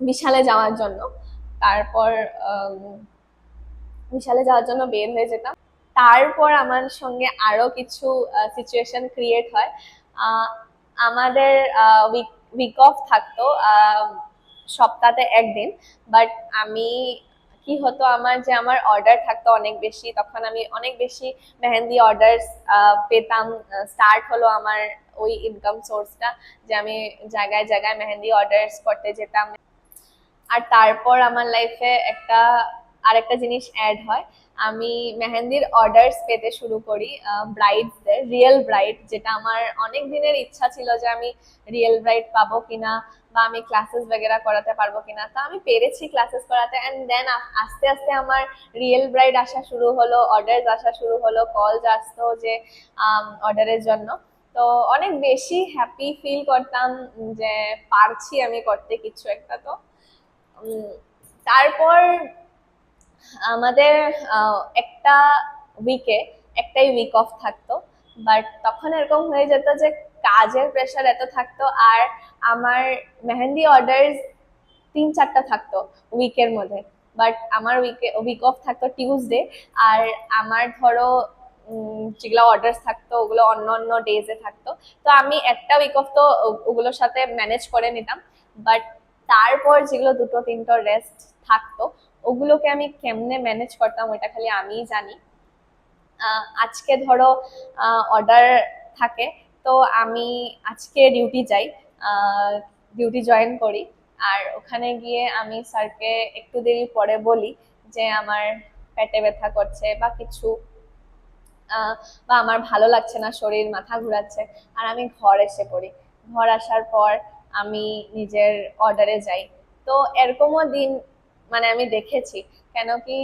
বিশালে যাওয়ার জন্য। তারপর বিশালে যাওয়ার জন্য বের হয়ে যেতাম। তারপর আমার সঙ্গে আরো কিছু সিচুয়েশন ক্রিয়েট হয়। আমাদের উইক অফ থাকতো সপ্তাহে একদিন, বাট আমি, কি হতো আমার যে আমার অর্ডার থাকতো অনেক বেশি, তখন আমি অনেক বেশি মেহেন্দি অর্ডার পেতাম। স্টার্ট হলো আমার ওই ইনকাম সোর্সটা, যে আমি জায়গায় জায়গায় মেহেন্দি অর্ডার করতে যেতাম। আর তারপর আমার লাইফে একটা আরেকটা জিনিস অ্যাড হয়। আমি মেহেন্দির অর্ডারস পেতে শুরু করি ব্রাইডসদের, রিয়েল ব্রাইড, যেটা আমার অনেক দিনের ইচ্ছা ছিল যে আমি রিয়েল ব্রাইড পাবো কিনা, বা আমি ক্লাসেস বগেরা করাতে পারবো কিনা। তো আমি পেরেছি ক্লাসেস করাতে, অ্যান্ড দেন আস্তে আস্তে আমার রিয়েল ব্রাইড আসা শুরু হলো, অর্ডারস আসা শুরু হলো, কলস আসতো যে অর্ডারের জন্য। তো অনেক বেশি হ্যাপি ফিল করতাম যে পারছি আমি করতে কিছু একটা। তো তারপর আমাদের একটা উইকে একটাই উইক অফ থাকতো। বাট তখন এরকম হয়ে যেত যে কাজের প্রেশার এত থাকতো, আর আমার মেহেন্দি অর্ডার 3-4টা থাকতো উইকের মধ্যে। বাট আমার উইক অফ থাকতো টিউসডে, আর আমার ধরো যেগুলো অর্ডার থাকতো ওগুলো অন্য অন্য ডেজে থাকতো। তো আমি একটা উইক অফ তো ওগুলোর সাথে ম্যানেজ করে নিতাম। বাট তারপর যেগুলো 2-3টা রেস্ট থাকতো ওগুলোকে আমি কেমনে ম্যানেজ করতাম ওইটা খালি আমিই জানি। আজকে ধরো অর্ডার থাকে, তো আমি আজকে ডিউটি যাই, ডিউটি জয়েন করি। আর ওখানে গিয়ে আমি স্যারকে একটু দেরি পরে বলি যে আমার পেটে ব্যথা করছে বা কিছু, বা আমার ভালো লাগছে না, শরীর মাথা ঘুরাচ্ছে। আর আমি ঘর এসে পড়ি। ঘর আসার পর আমি নিজের অর্ডারে যাই। তো এরকমও দিন মানে আমি দেখেছি। কেন কি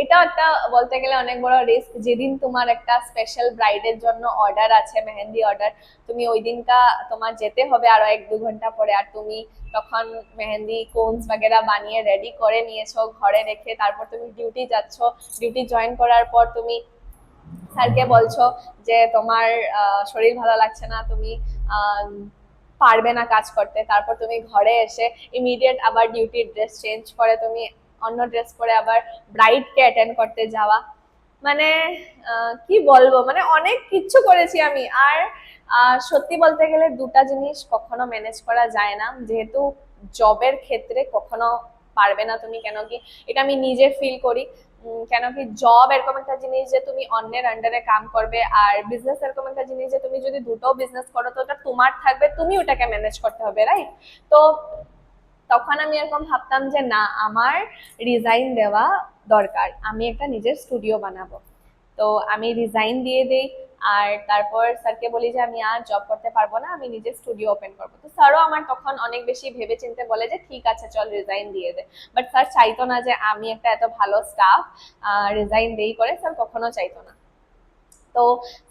এটাও একটা বলতে গেলে অনেক বড় রিস্ক। যেদিন তোমার একটা স্পেশাল ব্রাইডের জন্য অর্ডার আছে, মেহেন্দি অর্ডার, তুমি ওই দিনটা তোমার যেতে হবে আরো 1-2 ঘন্টা পরে, আর তুমি তখন মেহেন্দি কোনস বাগেরা বানিয়ে রেডি করে নিয়েছো ঘরে রেখে, তারপর তুমি ডিউটি যাচ্ছ। ডিউটি জয়েন করার পর তুমি স্যারকে বলছো যে তোমার শরীর ভালো লাগছে না, তুমি পারবে না কাজ করতে। তারপর তুমি ঘরে এসে ইমিডিয়েট আবার ডিউটির ড্রেস চেঞ্জ করে তুমি অন্য ড্রেস পরে আবার ব্রাইডকে অ্যাটেন্ড করতে যাওয়া। মানে কি বলবো, মানে অনেক কিচ্ছু করেছি আমি। আর সত্যি বলতে গেলে দুটা জিনিস কখনো ম্যানেজ করা যায় না, যেহেতু জবের ক্ষেত্রে কখনো পারবে না তুমি। কেন কি এটা আমি নিজে ফিল করি। কেন কি জব এরকম একটা জিনিস যে তুমি অন্যের আন্ডারে কাম করবে, আর বিজনেস এরকম একটা জিনিস যে তুমি যদি দুটো বিজনেস করো তো ওটা তোমার থাকবে, তুমি ওটাকে ম্যানেজ করতে হবে, রাইট? তো তখন আমি এরকম ভাবতাম যে না, আমার রিজাইন দেওয়া দরকার, আমি একটা নিজের স্টুডিও বানাবো। তো আমি রিজাইন দিয়ে দিই। আর তারপর স্যারকে বলি যে আমি আর জব করতে পারবো না, আমি নিজের স্টুডিও ওপেন করবো। তো স্যারও আমার তখন অনেক বেশি ভেবে চিন্তে বলে যে ঠিক আছে চল রিজাইন দিয়ে দে। বাট স্যার চাইতো না যে আমি একটা এত ভালো স্টাফ রিজাইন দেই করে, স্যার কখনো চাইতো না। তো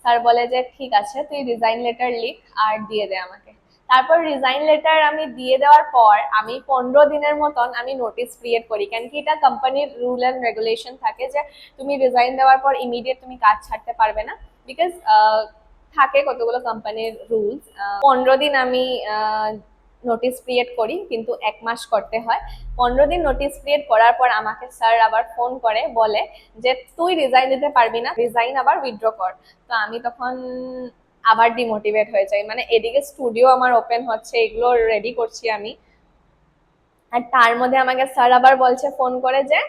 স্যার বলে যে ঠিক আছে তুই রিজাইন লেটার লিখ আর দিয়ে দে আমাকে। তারপর রিজাইন লেটার আমি দিয়ে দেওয়ার পর আমি 15 দিনের মতন আমি নোটিস ক্রিয়েট করি। কেন কি এটা কোম্পানির রুল অ্যান্ড রেগুলেশন থাকে যে তুমি রিজাইন দেওয়ার পর ইমিডিয়েট তুমি কাজ ছাড়তে পারবে না। বিকজ থাকে কতগুলো কোম্পানির রুলস। 15 দিন আমি নোটিস ক্রিয়েট করি, কিন্তু 1 মাস করতে হয়। 15 দিন নোটিস ক্রিয়েট করার পর আমাকে স্যার আবার ফোন করে বলে যে তুই রিজাইন দিতে পারবি না, রিজাইন আবার উইথড্র কর। তো আমি তখন আবার ডিমোটিভেট হয়ে যাই। মানে এদিকে স্টুডিও আমার ওপেন হচ্ছে, এগুলো রেডি করছি আমি, আর তার মধ্যে আমাকে স্যার আবার বলছে ফোন করে যে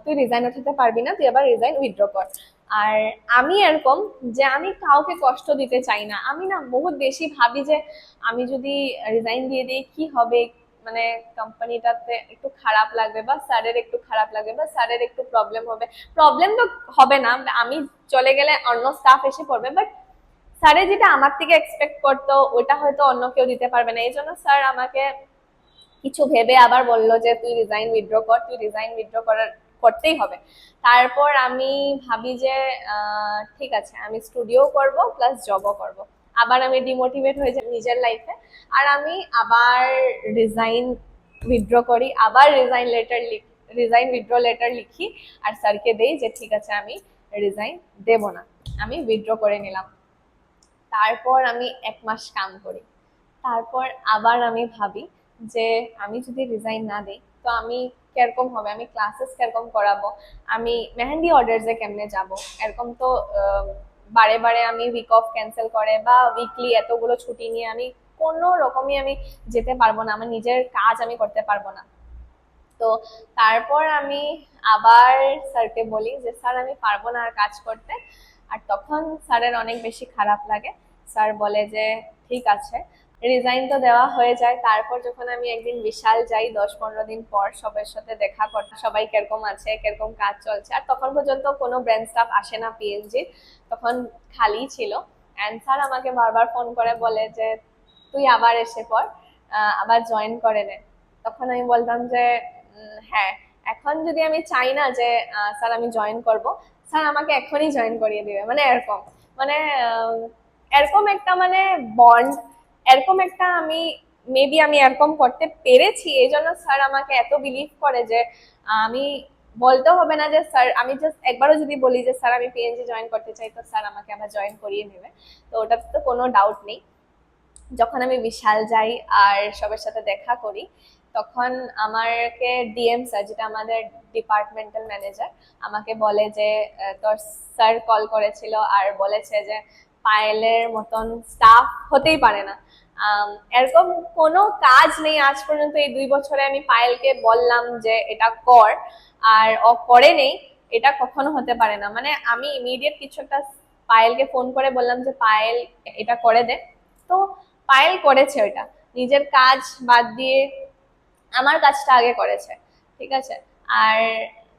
তুই রিজাইন উঠাতে পারবি না, তুই আবার রিজাইন উইথড্র কর। আর আমি এরকম যে আমি কাউকে কষ্ট দিতে চাই না। আমি না বহুত বেশি ভাবি যে আমি যদি রিজাইন দিয়ে দিই কি হবে, মানে কোম্পানিটাতে একটু খারাপ লাগবে, বা স্যারের একটু খারাপ লাগবে, বা স্যারের একটু প্রবলেম হবে। প্রবলেম তো হবে না, আমি চলে গেলে অন্য স্টাফ এসে পড়বে, বাট স্যারে যেটা আমার থেকে এক্সপেক্ট করতো ওটা হয়তো অন্য কেউ দিতে পারবে না। এই জন্য স্যার আমাকে কিছু ভেবে আবার বললো যে তুই রিজাইন উইথড্র কর, তুই রিজাইন উইথড্র করতেই হবে। তারপর আমি ভাবি যে ঠিক আছে আমি স্টুডিও করব প্লাস জবও করব। আবার আমি ডিমোটিভেট হয়ে যাই নিজের লাইফে, আর আমি আবার রিজাইন উইথড্র করি, আবার রিজাইন উইথড্র লেটার লিখি আর স্যারকে দেই যে ঠিক আছে আমি রিজাইন দেব না, আমি উইথড্র করে নিলাম। তারপর আমি 1 মাস কাম করি। তারপর আবার আমি ভাবি যে আমি যদি রিজাইন না দিই তো আমি কিরকম হবে, আমি ক্লাসেস কিরকম করাবো, আমি মেহেন্দি অর্ডারসে কেমনে যাব। এরকম তো বারে বারে আমি উইক অফ ক্যান্সেল করে বা উইকলি এতগুলো ছুটি নিয়ে আমি কোনো রকমই আমি যেতে পারবো না, আমার নিজের কাজ আমি করতে পারবো না। তো তারপর আমি আবার স্যারকে বলি যে স্যার আমি পারবো না আর কাজ করতে। আর তখন স্যারের অনেক বেশি খারাপ লাগে। স্যার বলে যে ঠিক আছে, রিজাইন তো দেওয়া হয়ে যায়। তারপর যখন আমি একদিন বিশাল যাই 10-15 দিন পর সবার সাথে দেখা করতে, সবাই কিরকম আছে, কিরকম কাজ চলছে, আর তখন পর্যন্ত কোনো ব্র্যান্ড স্টাফ আসে না পিএনজি, তখন খালি ছিল। অ্যান্ড স্যার আমাকে বারবার ফোন করে বলে যে তুই আবার এসে পর, আবার জয়েন করে নে। তখন আমি বলতাম যে হ্যাঁ, এখন যদি আমি চাই না যে স্যার আমি জয়েন করব, স্যার আমাকে এখনই জয়েন করিয়ে দিবে, মানে এরকম। মানে এরকম একটা মানে বন্ড, এরকম একটা আমি মেবি আমি এরকম করতে পেরেছি, এই জন্য স্যার আমাকে এত বিলিভ করে যে আমি বলতেও হবে না যে স্যার, আমি জাস্ট একবারও যদি বলি যে স্যার আমি পিএনজি জয়েন করতে চাই, তো স্যার আমাকে আবার জয়েন করিয়ে নেবে। তো ওটাতে তো কোনো ডাউট নেই। যখন আমি বিশাল যাই আর সবার সাথে দেখা করি, তখন আমাকে ডিএম স্যার, যেটা আমাদের ডিপার্টমেন্টাল ম্যানেজার, আমাকে বলে যে তোর স্যার কল করেছিল আর বলেছে যে পায়েলের মতন স্টাফ হতেই পারে না। এরকম কোনো কাজ নেই আজ পর্যন্ত, এই 2 বছরে আমি পায়েলকে বললাম যে এটা কর আর ও করে নেই, এটা কখনো হতে পারে না। মানে আমি ইমিডিয়েট কিছু একটা পায়েলকে ফোন করে বললাম যে পায়েল এটা করে দে, তো পায়েল করেছে ওইটা, নিজের কাজ বাদ দিয়ে আমার কাজটা আগে করেছে, ঠিক আছে। আর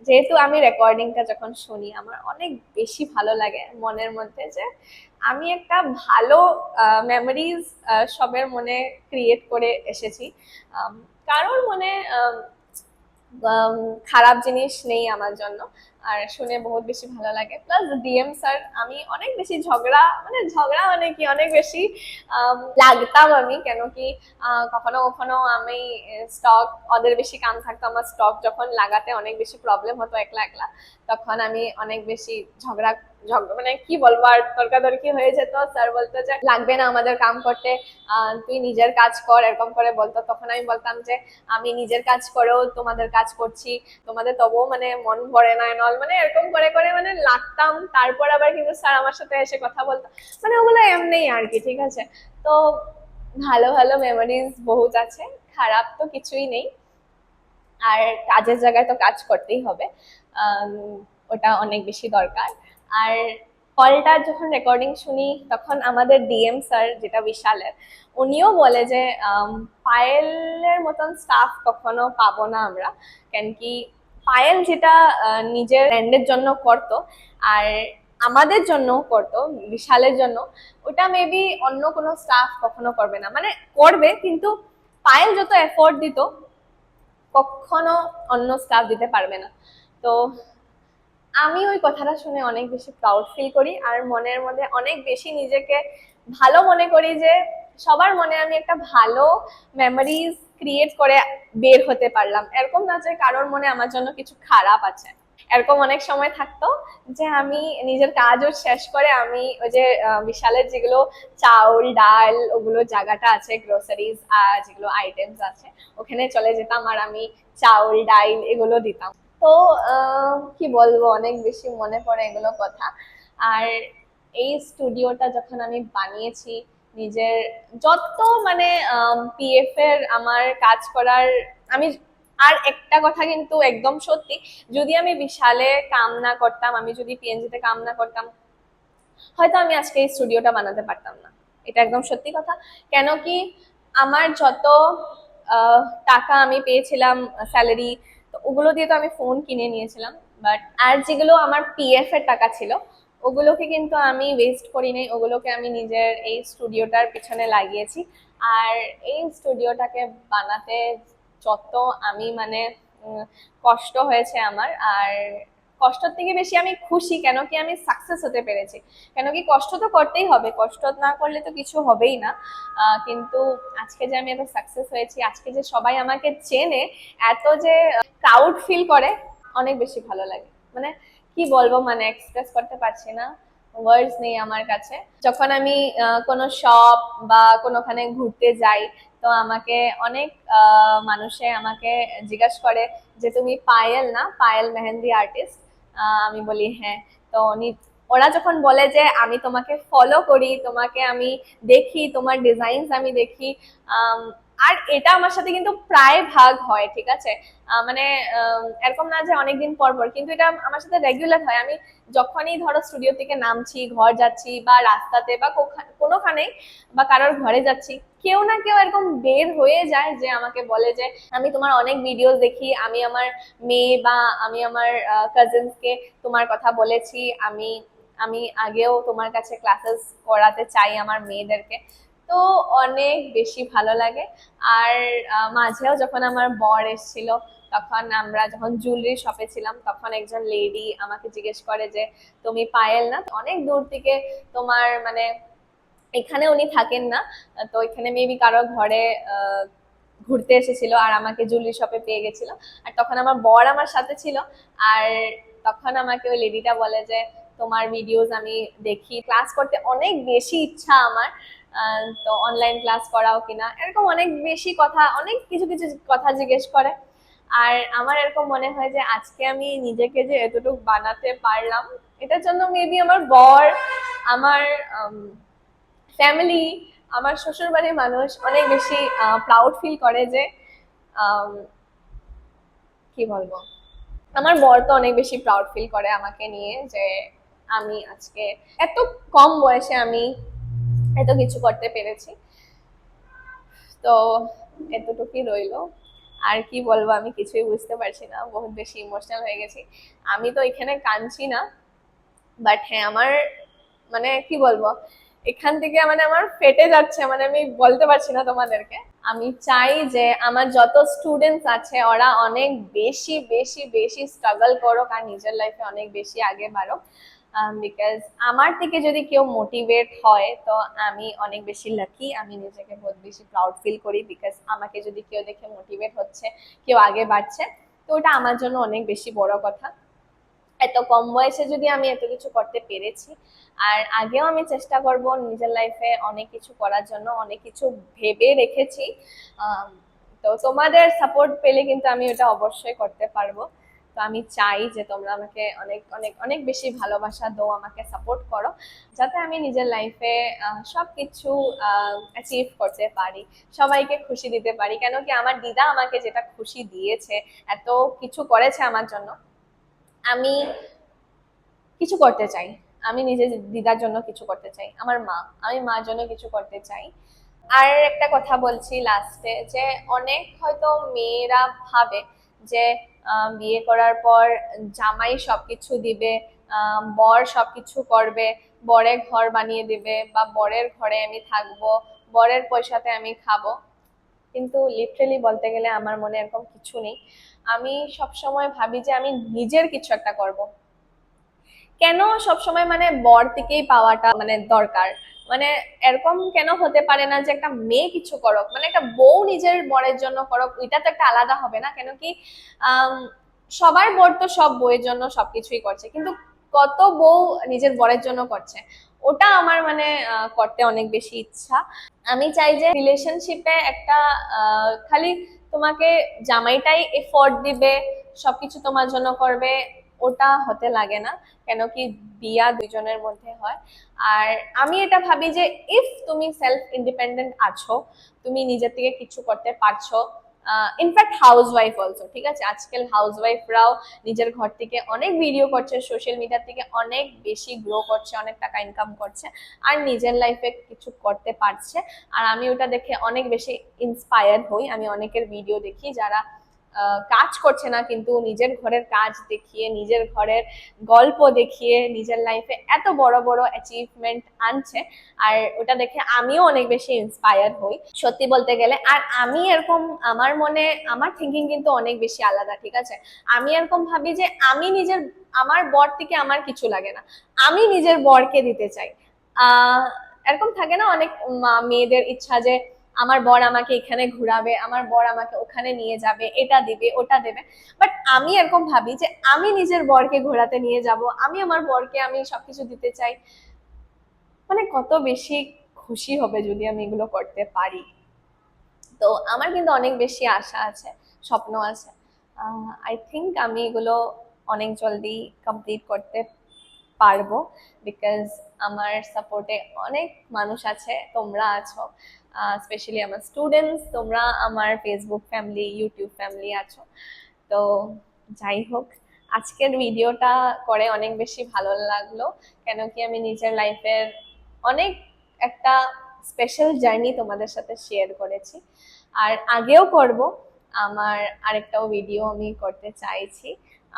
যেহেতু আমি রেকর্ডিংটা যখন শুনি আমার অনেক বেশি ভালো লাগে মনের মধ্যে, যে আমি একটা ভালো মেমোরিজ সবের মনে ক্রিয়েট করে এসেছি। কারোর মনে খারাপ জিনিস নেই আমার জন্য। আর শুনে বহুত বেশি ভালো লাগে। প্লাস ডিএম স্যার, আমি অনেক বেশি ঝগড়া, মানে ঝগড়া মানে কি, অনেক বেশি লাগতাম আমি, কেন কি কখনো কখনো আমি স্টক, ওদের বেশি কাম থাকতো, আমার স্টক যখন লাগাতে অনেক বেশি প্রবলেম হতো একলা একলা, তখন আমি অনেক বেশি ঝগড়া ঝগড়া মানে কি বলবো, আর তর্কাতর্কি হয়ে যেত। স্যার বলতো যে লাগবে না আমাদের কাম করতে, তুই নিজের কাজ কর, এরকম করে বলতো। তখন আমি বলতাম যে আমি নিজের কাজ করেও তোমাদের কাজ করছি, তোমাদের তবুও মানে মন ভরে না নল, মানে এরকম করে করে মানে লাগতাম। তারপর আবার কিন্তু স্যার আমার সাথে এসে কথা বলতো, মানে ওগুলো এমনিই আর কি, ঠিক আছে। তো ভালো ভালো মেমোরিজ বহুত আছে, খারাপ তো কিছুই নেই। আর কাজের জায়গায় তো কাজ করতেই হবে, ওটা অনেক বেশি দরকার। আর কলটা যখন রেকর্ডিং শুনি, তখন আমাদের ডিএম স্যার, যেটা বিশালের, উনিও বলে যে পায়েলের মতন স্টাফ কখনো পাবো না আমরা। কেন কি পায়েল যেটা নিজের ব্র্যান্ডের জন্য করতো আর আমাদের জন্য করতো, বিশালের জন্য, ওটা মেবি অন্য কোনো স্টাফ কখনো করবে না। মানে করবে, কিন্তু পায়েল যত এফোর্ট দিত কখনো অন্য স্টাফ দিতে পারবে না। তো আমি ওই কথাটা শুনে অনেক বেশি প্রাউড ফিল করি, আর মনের মধ্যে অনেক বেশি নিজেকে ভালো মনে করি যে সবার মনে আমি একটা ভালো মেমোরিজ ক্রিয়েট করে বের হতে পারলাম। এরকম না যে কারোর মনে আমার জন্য কিছু খারাপ আছে। এরকম অনেক সময় থাকতো যে আমি নিজের কাজও শেষ করে আমি ওই যে বিশালের যেগুলো চাউল ডাল ওগুলো জায়গাটা আছে, গ্রোসারিজ যেগুলো আইটেমস আছে, ওখানে চলে যেতাম আর আমি চাউল ডাল এগুলো দিতাম। তো কি বলবো, অনেক বেশি মনে পড়ে এগুলো কথা। আর এই স্টুডিওটা যখন আমি বানিয়েছি নিজের, যত মানে পিএফ এর আমার কাজ করার, আমি আর একটা কথা কিন্তু একদম সত্যি, যদি আমি বিশালে কাম না করতাম, আমি যদি পিএনজিতে কাম না করতাম, হয়তো আমি আজকে এই স্টুডিওটা বানাতে পারতাম না। এটা একদম সত্যি কথা। কেন কি আমার যত টাকা আমি পেয়েছিলাম স্যালারি, তো ওগুলো দিয়ে তো আমি ফোন কিনে নিয়েছিলাম। বাট আর যেগুলো আমার পিএফ এর টাকা ছিল, ওগুলোকে কিন্তু আমি ওয়েস্ট করি নাই, ওগুলোকে আমি নিজের এই স্টুডিওটার পিছনে লাগিয়েছি। আর এই স্টুডিওটাকে বানাতে যত আমি মানে কষ্ট হয়েছে আমার, আর কষ্টের থেকে বেশি আমি খুশি, কেন কি আমি সাকসেস হতে পেরেছি। কেন কি কষ্ট তো করতেই হবে, কষ্ট না করলে তো কিছু হবেই না। কিন্তু আজকে যে আমি এত সাকসেস হয়েছি, আজকে যে সবাই আমাকে চেনে, এত যে প্রাউড ফিল করে, অনেক বেশি ভালো লাগে। মানে কি বলবো, মানে এক্সপ্রেস করতে পারছি না, ওয়ার্ডস নেই আমার কাছে। যখন আমি কোনো শপ বা কোনোখানে ঘুরতে যাই, তো আমাকে অনেক মানুষে আমাকে জিজ্ঞাসা করে যে তুমি পায়েল না, পায়েল মেহেন্দি আর্টিস্ট? আমি বলি হ্যাঁ। তো ওরা যখন বলে যে আমি তোমাকে ফলো করি, তোমাকে আমি দেখি, তোমার ডিজাইনস আমি দেখি, আর এটা আমার সাথে কিন্তু প্রায় ভাগ হয়, ঠিক আছে। মানে এরকম না যে অনেকদিন পর পর, কিন্তু এটা আমার সাথে রেগুলার হয়। আমি যখনই ধরো স্টুডিও থেকে নামছি, ঘর যাচ্ছি বা রাস্তাতে বা কোনোখানেই বা কারোর ঘরে যাচ্ছি, কেউ না কেউ এরকম বের হয়ে যায় যে আমাকে বলে যে আমি তোমার অনেক ভিডিও দেখি, আমি আমার মেয়ে বা আমি আমার কাজিনসকে তোমার কথা বলেছি, আমি আমি আগেও তোমার কাছে ক্লাসেস করাতে চাই আমার মেয়েদেরকে। তো অনেক বেশি ভালো লাগে। আর মাঝেও যখন আমার বর এসেছিল, তখন আমরা যখন জুয়েলারি শপে ছিলাম, তখন একজন লেডি আমাকে জিজ্ঞেস করে যে তুমি পায়েল না? অনেক দূর থেকে তোমার মানে, এখানে উনি থাকেন না, তো এখানে মেবি কারো ঘরে ঘুরতে এসেছিল আর আমাকে জুয়েলারি শপে পেয়ে গেছিল। আর তখন আমার বর আমার সাথে ছিল। আর তখন আমাকে ওই লেডিটা বলে যে তোমার ভিডিওস আমি দেখি, ক্লাস করতে অনেক বেশি ইচ্ছা আমার, তো অনলাইন ক্লাস করাও কিনা, এরকম অনেক বেশি কথা, অনেক কিছু কিছু কথা জিজ্ঞেস করে। আর আমার এরকম মনে হয় যে আজকে আমি নিজেকে যে এতটুকু বানাতে পারলাম, এটার জন্য মেবি আমার বর, আমার ফ্যামিলি, আমার শ্বশুর বাড়ির মানুষ অনেক বেশি প্রাউড ফিল করে যে কি বলবো, আমার বর তো অনেক বেশি প্রাউড ফিল করে আমাকে নিয়ে, যে আমি আজকে এত কম বয়সে আমি এত কিছু করতে পেরেছি। তো এতটুকুই রইলো। আর কি বলবো, আমি কিছুই বুঝতে পারছি না, বহুত বেশি ইমোশনাল হয়ে গেছি। আমি তো এখানে কাঁদছি না, বাট হ্যাঁ আমার মানে কি বলবো, এখান থেকে মানে আমার ফেটে যাচ্ছে, মানে আমি বলতে পারছি না তোমাদেরকে। আমি চাই যে আমার যত স্টুডেন্টস আছে ওরা অনেক বেশি বেশি বেশি স্ট্রাগল করুক আর নিজের লাইফে অনেক বেশি আগে বাড়ুক, বিকজ আমার থেকে যদি কেউ মোটিভেট হয় তো আমি অনেক বেশি লাকি, আমি নিজেকে বহুত বেশি প্রাউড ফিল করি, বিকজ আমাকে যদি কেউ দেখে মোটিভেট হচ্ছে, কেউ আগে বাড়ছে, তো ওটা আমার জন্য অনেক বেশি বড় কথা। এত কম বয়সে যদি আমি এত কিছু করতে পেরেছি, আর আগেও আমি চেষ্টা করব নিজের লাইফে অনেক কিছু করার জন্য, অনেক কিছু ভেবে রেখেছি। তো তোমাদের সাপোর্ট পেলে কিন্তু আমি ওটা অবশ্যই করতে পারবো। তো আমি চাই যে তোমরা আমাকে অনেক অনেক অনেক বেশি ভালোবাসা দাও, আমাকে সাপোর্ট করো, যাতে আমি নিজের লাইফে সবকিছু অ্যাচিভ করতে পারি, সবাইকে খুশি দিতে পারি। কেন কি আমার দিদা আমাকে যেটা খুশি দিয়েছে, এত কিছু করেছে আমার জন্য, আমি কিছু করতে চাই। আমি নিজে দিদার জন্য কিছু করতে চাই, আমার মা, আমি মার জন্য কিছু করতে চাই। আর একটা কথা বলছি লাস্টে, যে অনেক হয়তো মেয়েরা ভাবে যে বিয়ে করার পর জামাই সবকিছু দিবে, বর সবকিছু করবে, বরের ঘর বানিয়ে দিবে, বা বরের ঘরে আমি থাকবো, বরের পয়সাতে আমি খাবো। কিন্তু লিটারেলি বলতে গেলে আমার মনে এরকম কিছু নেই। আমি সব সময় ভাবি যে আমি নিজের কিছু একটা করব। কেন সবসময় মানে বর থেকেই পাওয়াটা মানে দরকার, মানে এরকম কেন হতে পারে না যে একটা মেয়ে কিছু করুক, মানে একটা বউ নিজের বরের জন্য করুক, ওইটা তো একটা আলাদা হবে না? কেন কি আহ সবার বর তো সব বউয়ের জন্য সবকিছুই করছে, কিন্তু কত বউ নিজের বরের জন্য করছে, ওটা আমার মানে করতে অনেক বেশি ইচ্ছা। আমি চাই যে রিলেশনশিপে একটা খালি তোমাকে জামাইটাই এফোর্ট দিবে, সবকিছু তোমার জন্য করবে, ওটা হতে লাগে না। কেন কি বিয়া দুইজনের মধ্যে হয়। আর আমি এটা ভাবি যে ইফ তুমি সেলফ ইন্ডিপেন্ডেন্ট আছো, তুমি নিজের থেকে কিছু করতে পারছো, ইনফ্যাক্ট হাউস ওয়াইফ অলসো, ঠিক আছে, আজকাল হাউস ওয়াইফরাও নিজের ঘর থেকে অনেক ভিডিও করছে, সোশ্যাল মিডিয়া থেকে অনেক বেশি গ্রো করছে, অনেক টাকা ইনকাম করছে, আর নিজের লাইফে কিছু করতে পারছে। আর আমি ওটা দেখে অনেক বেশি ইন্সপায়ার হই। আমি অনেকের ভিডিও দেখি যারা কাজ করছে না, কিন্তু নিজের ঘরের কাজ দেখিয়ে, নিজের ঘরের গল্প দেখিয়ে নিজের লাইফে এত বড় বড় অ্যাচিভমেন্ট আনছে। আর ওটা দেখে আমিও অনেক বেশি ইন্সপায়ার হই সত্যি বলতে গেলে। আর আমি এরকম, আমার মনে, আমার থিঙ্কিং কিন্তু অনেক বেশি আলাদা, ঠিক আছে। আমি এরকম ভাবি যে আমি নিজের, আমার বর থেকে আমার কিছু লাগে না, আমি নিজের বরকে দিতে চাই। আহ এরকম থাকে না অনেক মেয়েদের ইচ্ছা যে আমার বর আমাকে এখানে ঘুরাবে, আমার বর আমাকে ওখানে নিয়ে যাবে, এটা দিবে ওটা দেবে। বাট আমি এরকম ভাবি যে আমি নিজের বরকে ঘোরাতে নিয়ে যাব, আমি আমার বরকে আমি সবকিছু দিতে চাই। মানে কত বেশি খুশি হবে যদি আমি এগুলো করতে পারি। তো আমার কিন্তু অনেক বেশি আশা আছে, স্বপ্ন আছে। আই থিঙ্ক আমি এগুলো অনেক জলদি কমপ্লিট করতে পারবো, বিকজ আমার সাপোর্টে অনেক মানুষ আছে, তোমরা আছো, স্পেশালি আমার স্টুডেন্টস, তোমরা আমার ফেসবুক ফ্যামিলি, ইউটিউব ফ্যামিলি আছো। তো যাই হোক, আজকের ভিডিওটা করে অনেক বেশি ভালো লাগলো। কেন কি আমি নিজের লাইফের অনেক একটা স্পেশাল জার্নি তোমাদের সাথে শেয়ার করেছি, আর আগেও করব। আমার আরেকটাও ভিডিও আমি করতে চাইছি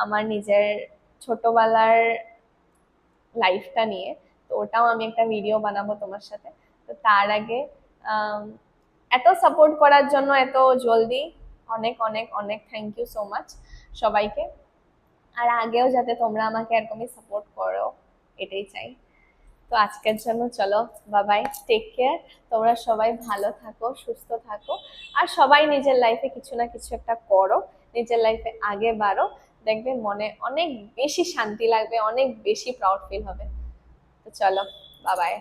আমার নিজের ছোটবেলার লাইফটা নিয়ে, তো ওটাও আমি একটা ভিডিও বানাবো তোমার সাথে। তো তার আগে আম, এত সাপোর্ট করার জন্য এত জলদি অনেক অনেক অনেক থ্যাংক ইউ সো মাচ সবাইকে। আর আগেও যাতে তোমরা আমাকে এরকমই সাপোর্ট করো, এটাই চাই। তো তো আজকের জন্য চলো, বাবাই, টেক কেয়ার। তোমরা সবাই ভালো থাকো, সুস্থ থাকো, আর সবাই নিজের লাইফে কিছু না কিছু একটা করো, নিজের লাইফে আগে বাড়ো। দেখবে মনে অনেক বেশি শান্তি লাগবে, অনেক বেশি প্রাউড ফিল হবে। তো চলো, বাবাই।